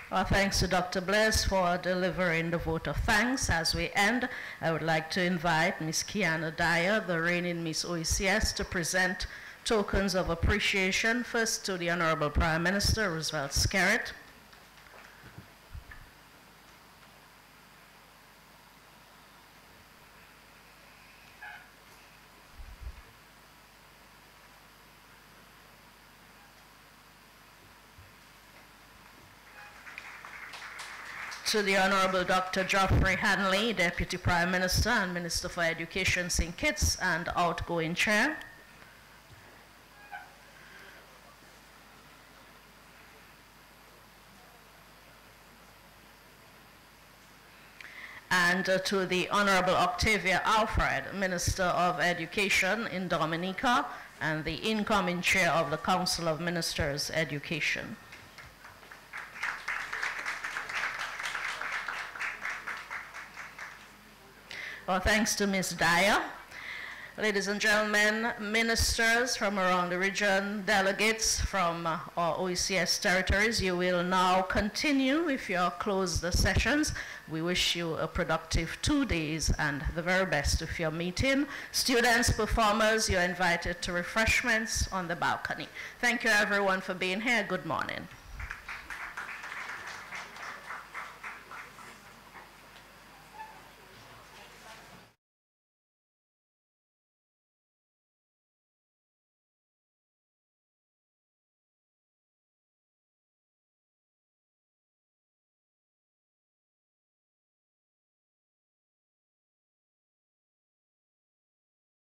Well, thanks to Dr. Bless for delivering the vote of thanks. As we end, I would like to invite Ms. Kiana Dyer, the reigning Miss OECS, to present tokens of appreciation, first to the Honorable Prime Minister, Roosevelt Skerrit. To the Honorable Dr. Geoffrey Hanley, Deputy Prime Minister and Minister for Education, St. Kitts, and outgoing Chair. And to the Honorable Octavia Alfred, Minister of Education in Dominica, and the incoming Chair of the Council of Ministers, Education. Well, thanks to Ms. Dyer. Ladies and gentlemen, ministers from around the region, delegates from our OECS territories, you will now continue with your closed sessions. We wish you a productive 2 days and the very best of your meeting. Students, performers, you're invited to refreshments on the balcony. Thank you everyone for being here. Good morning.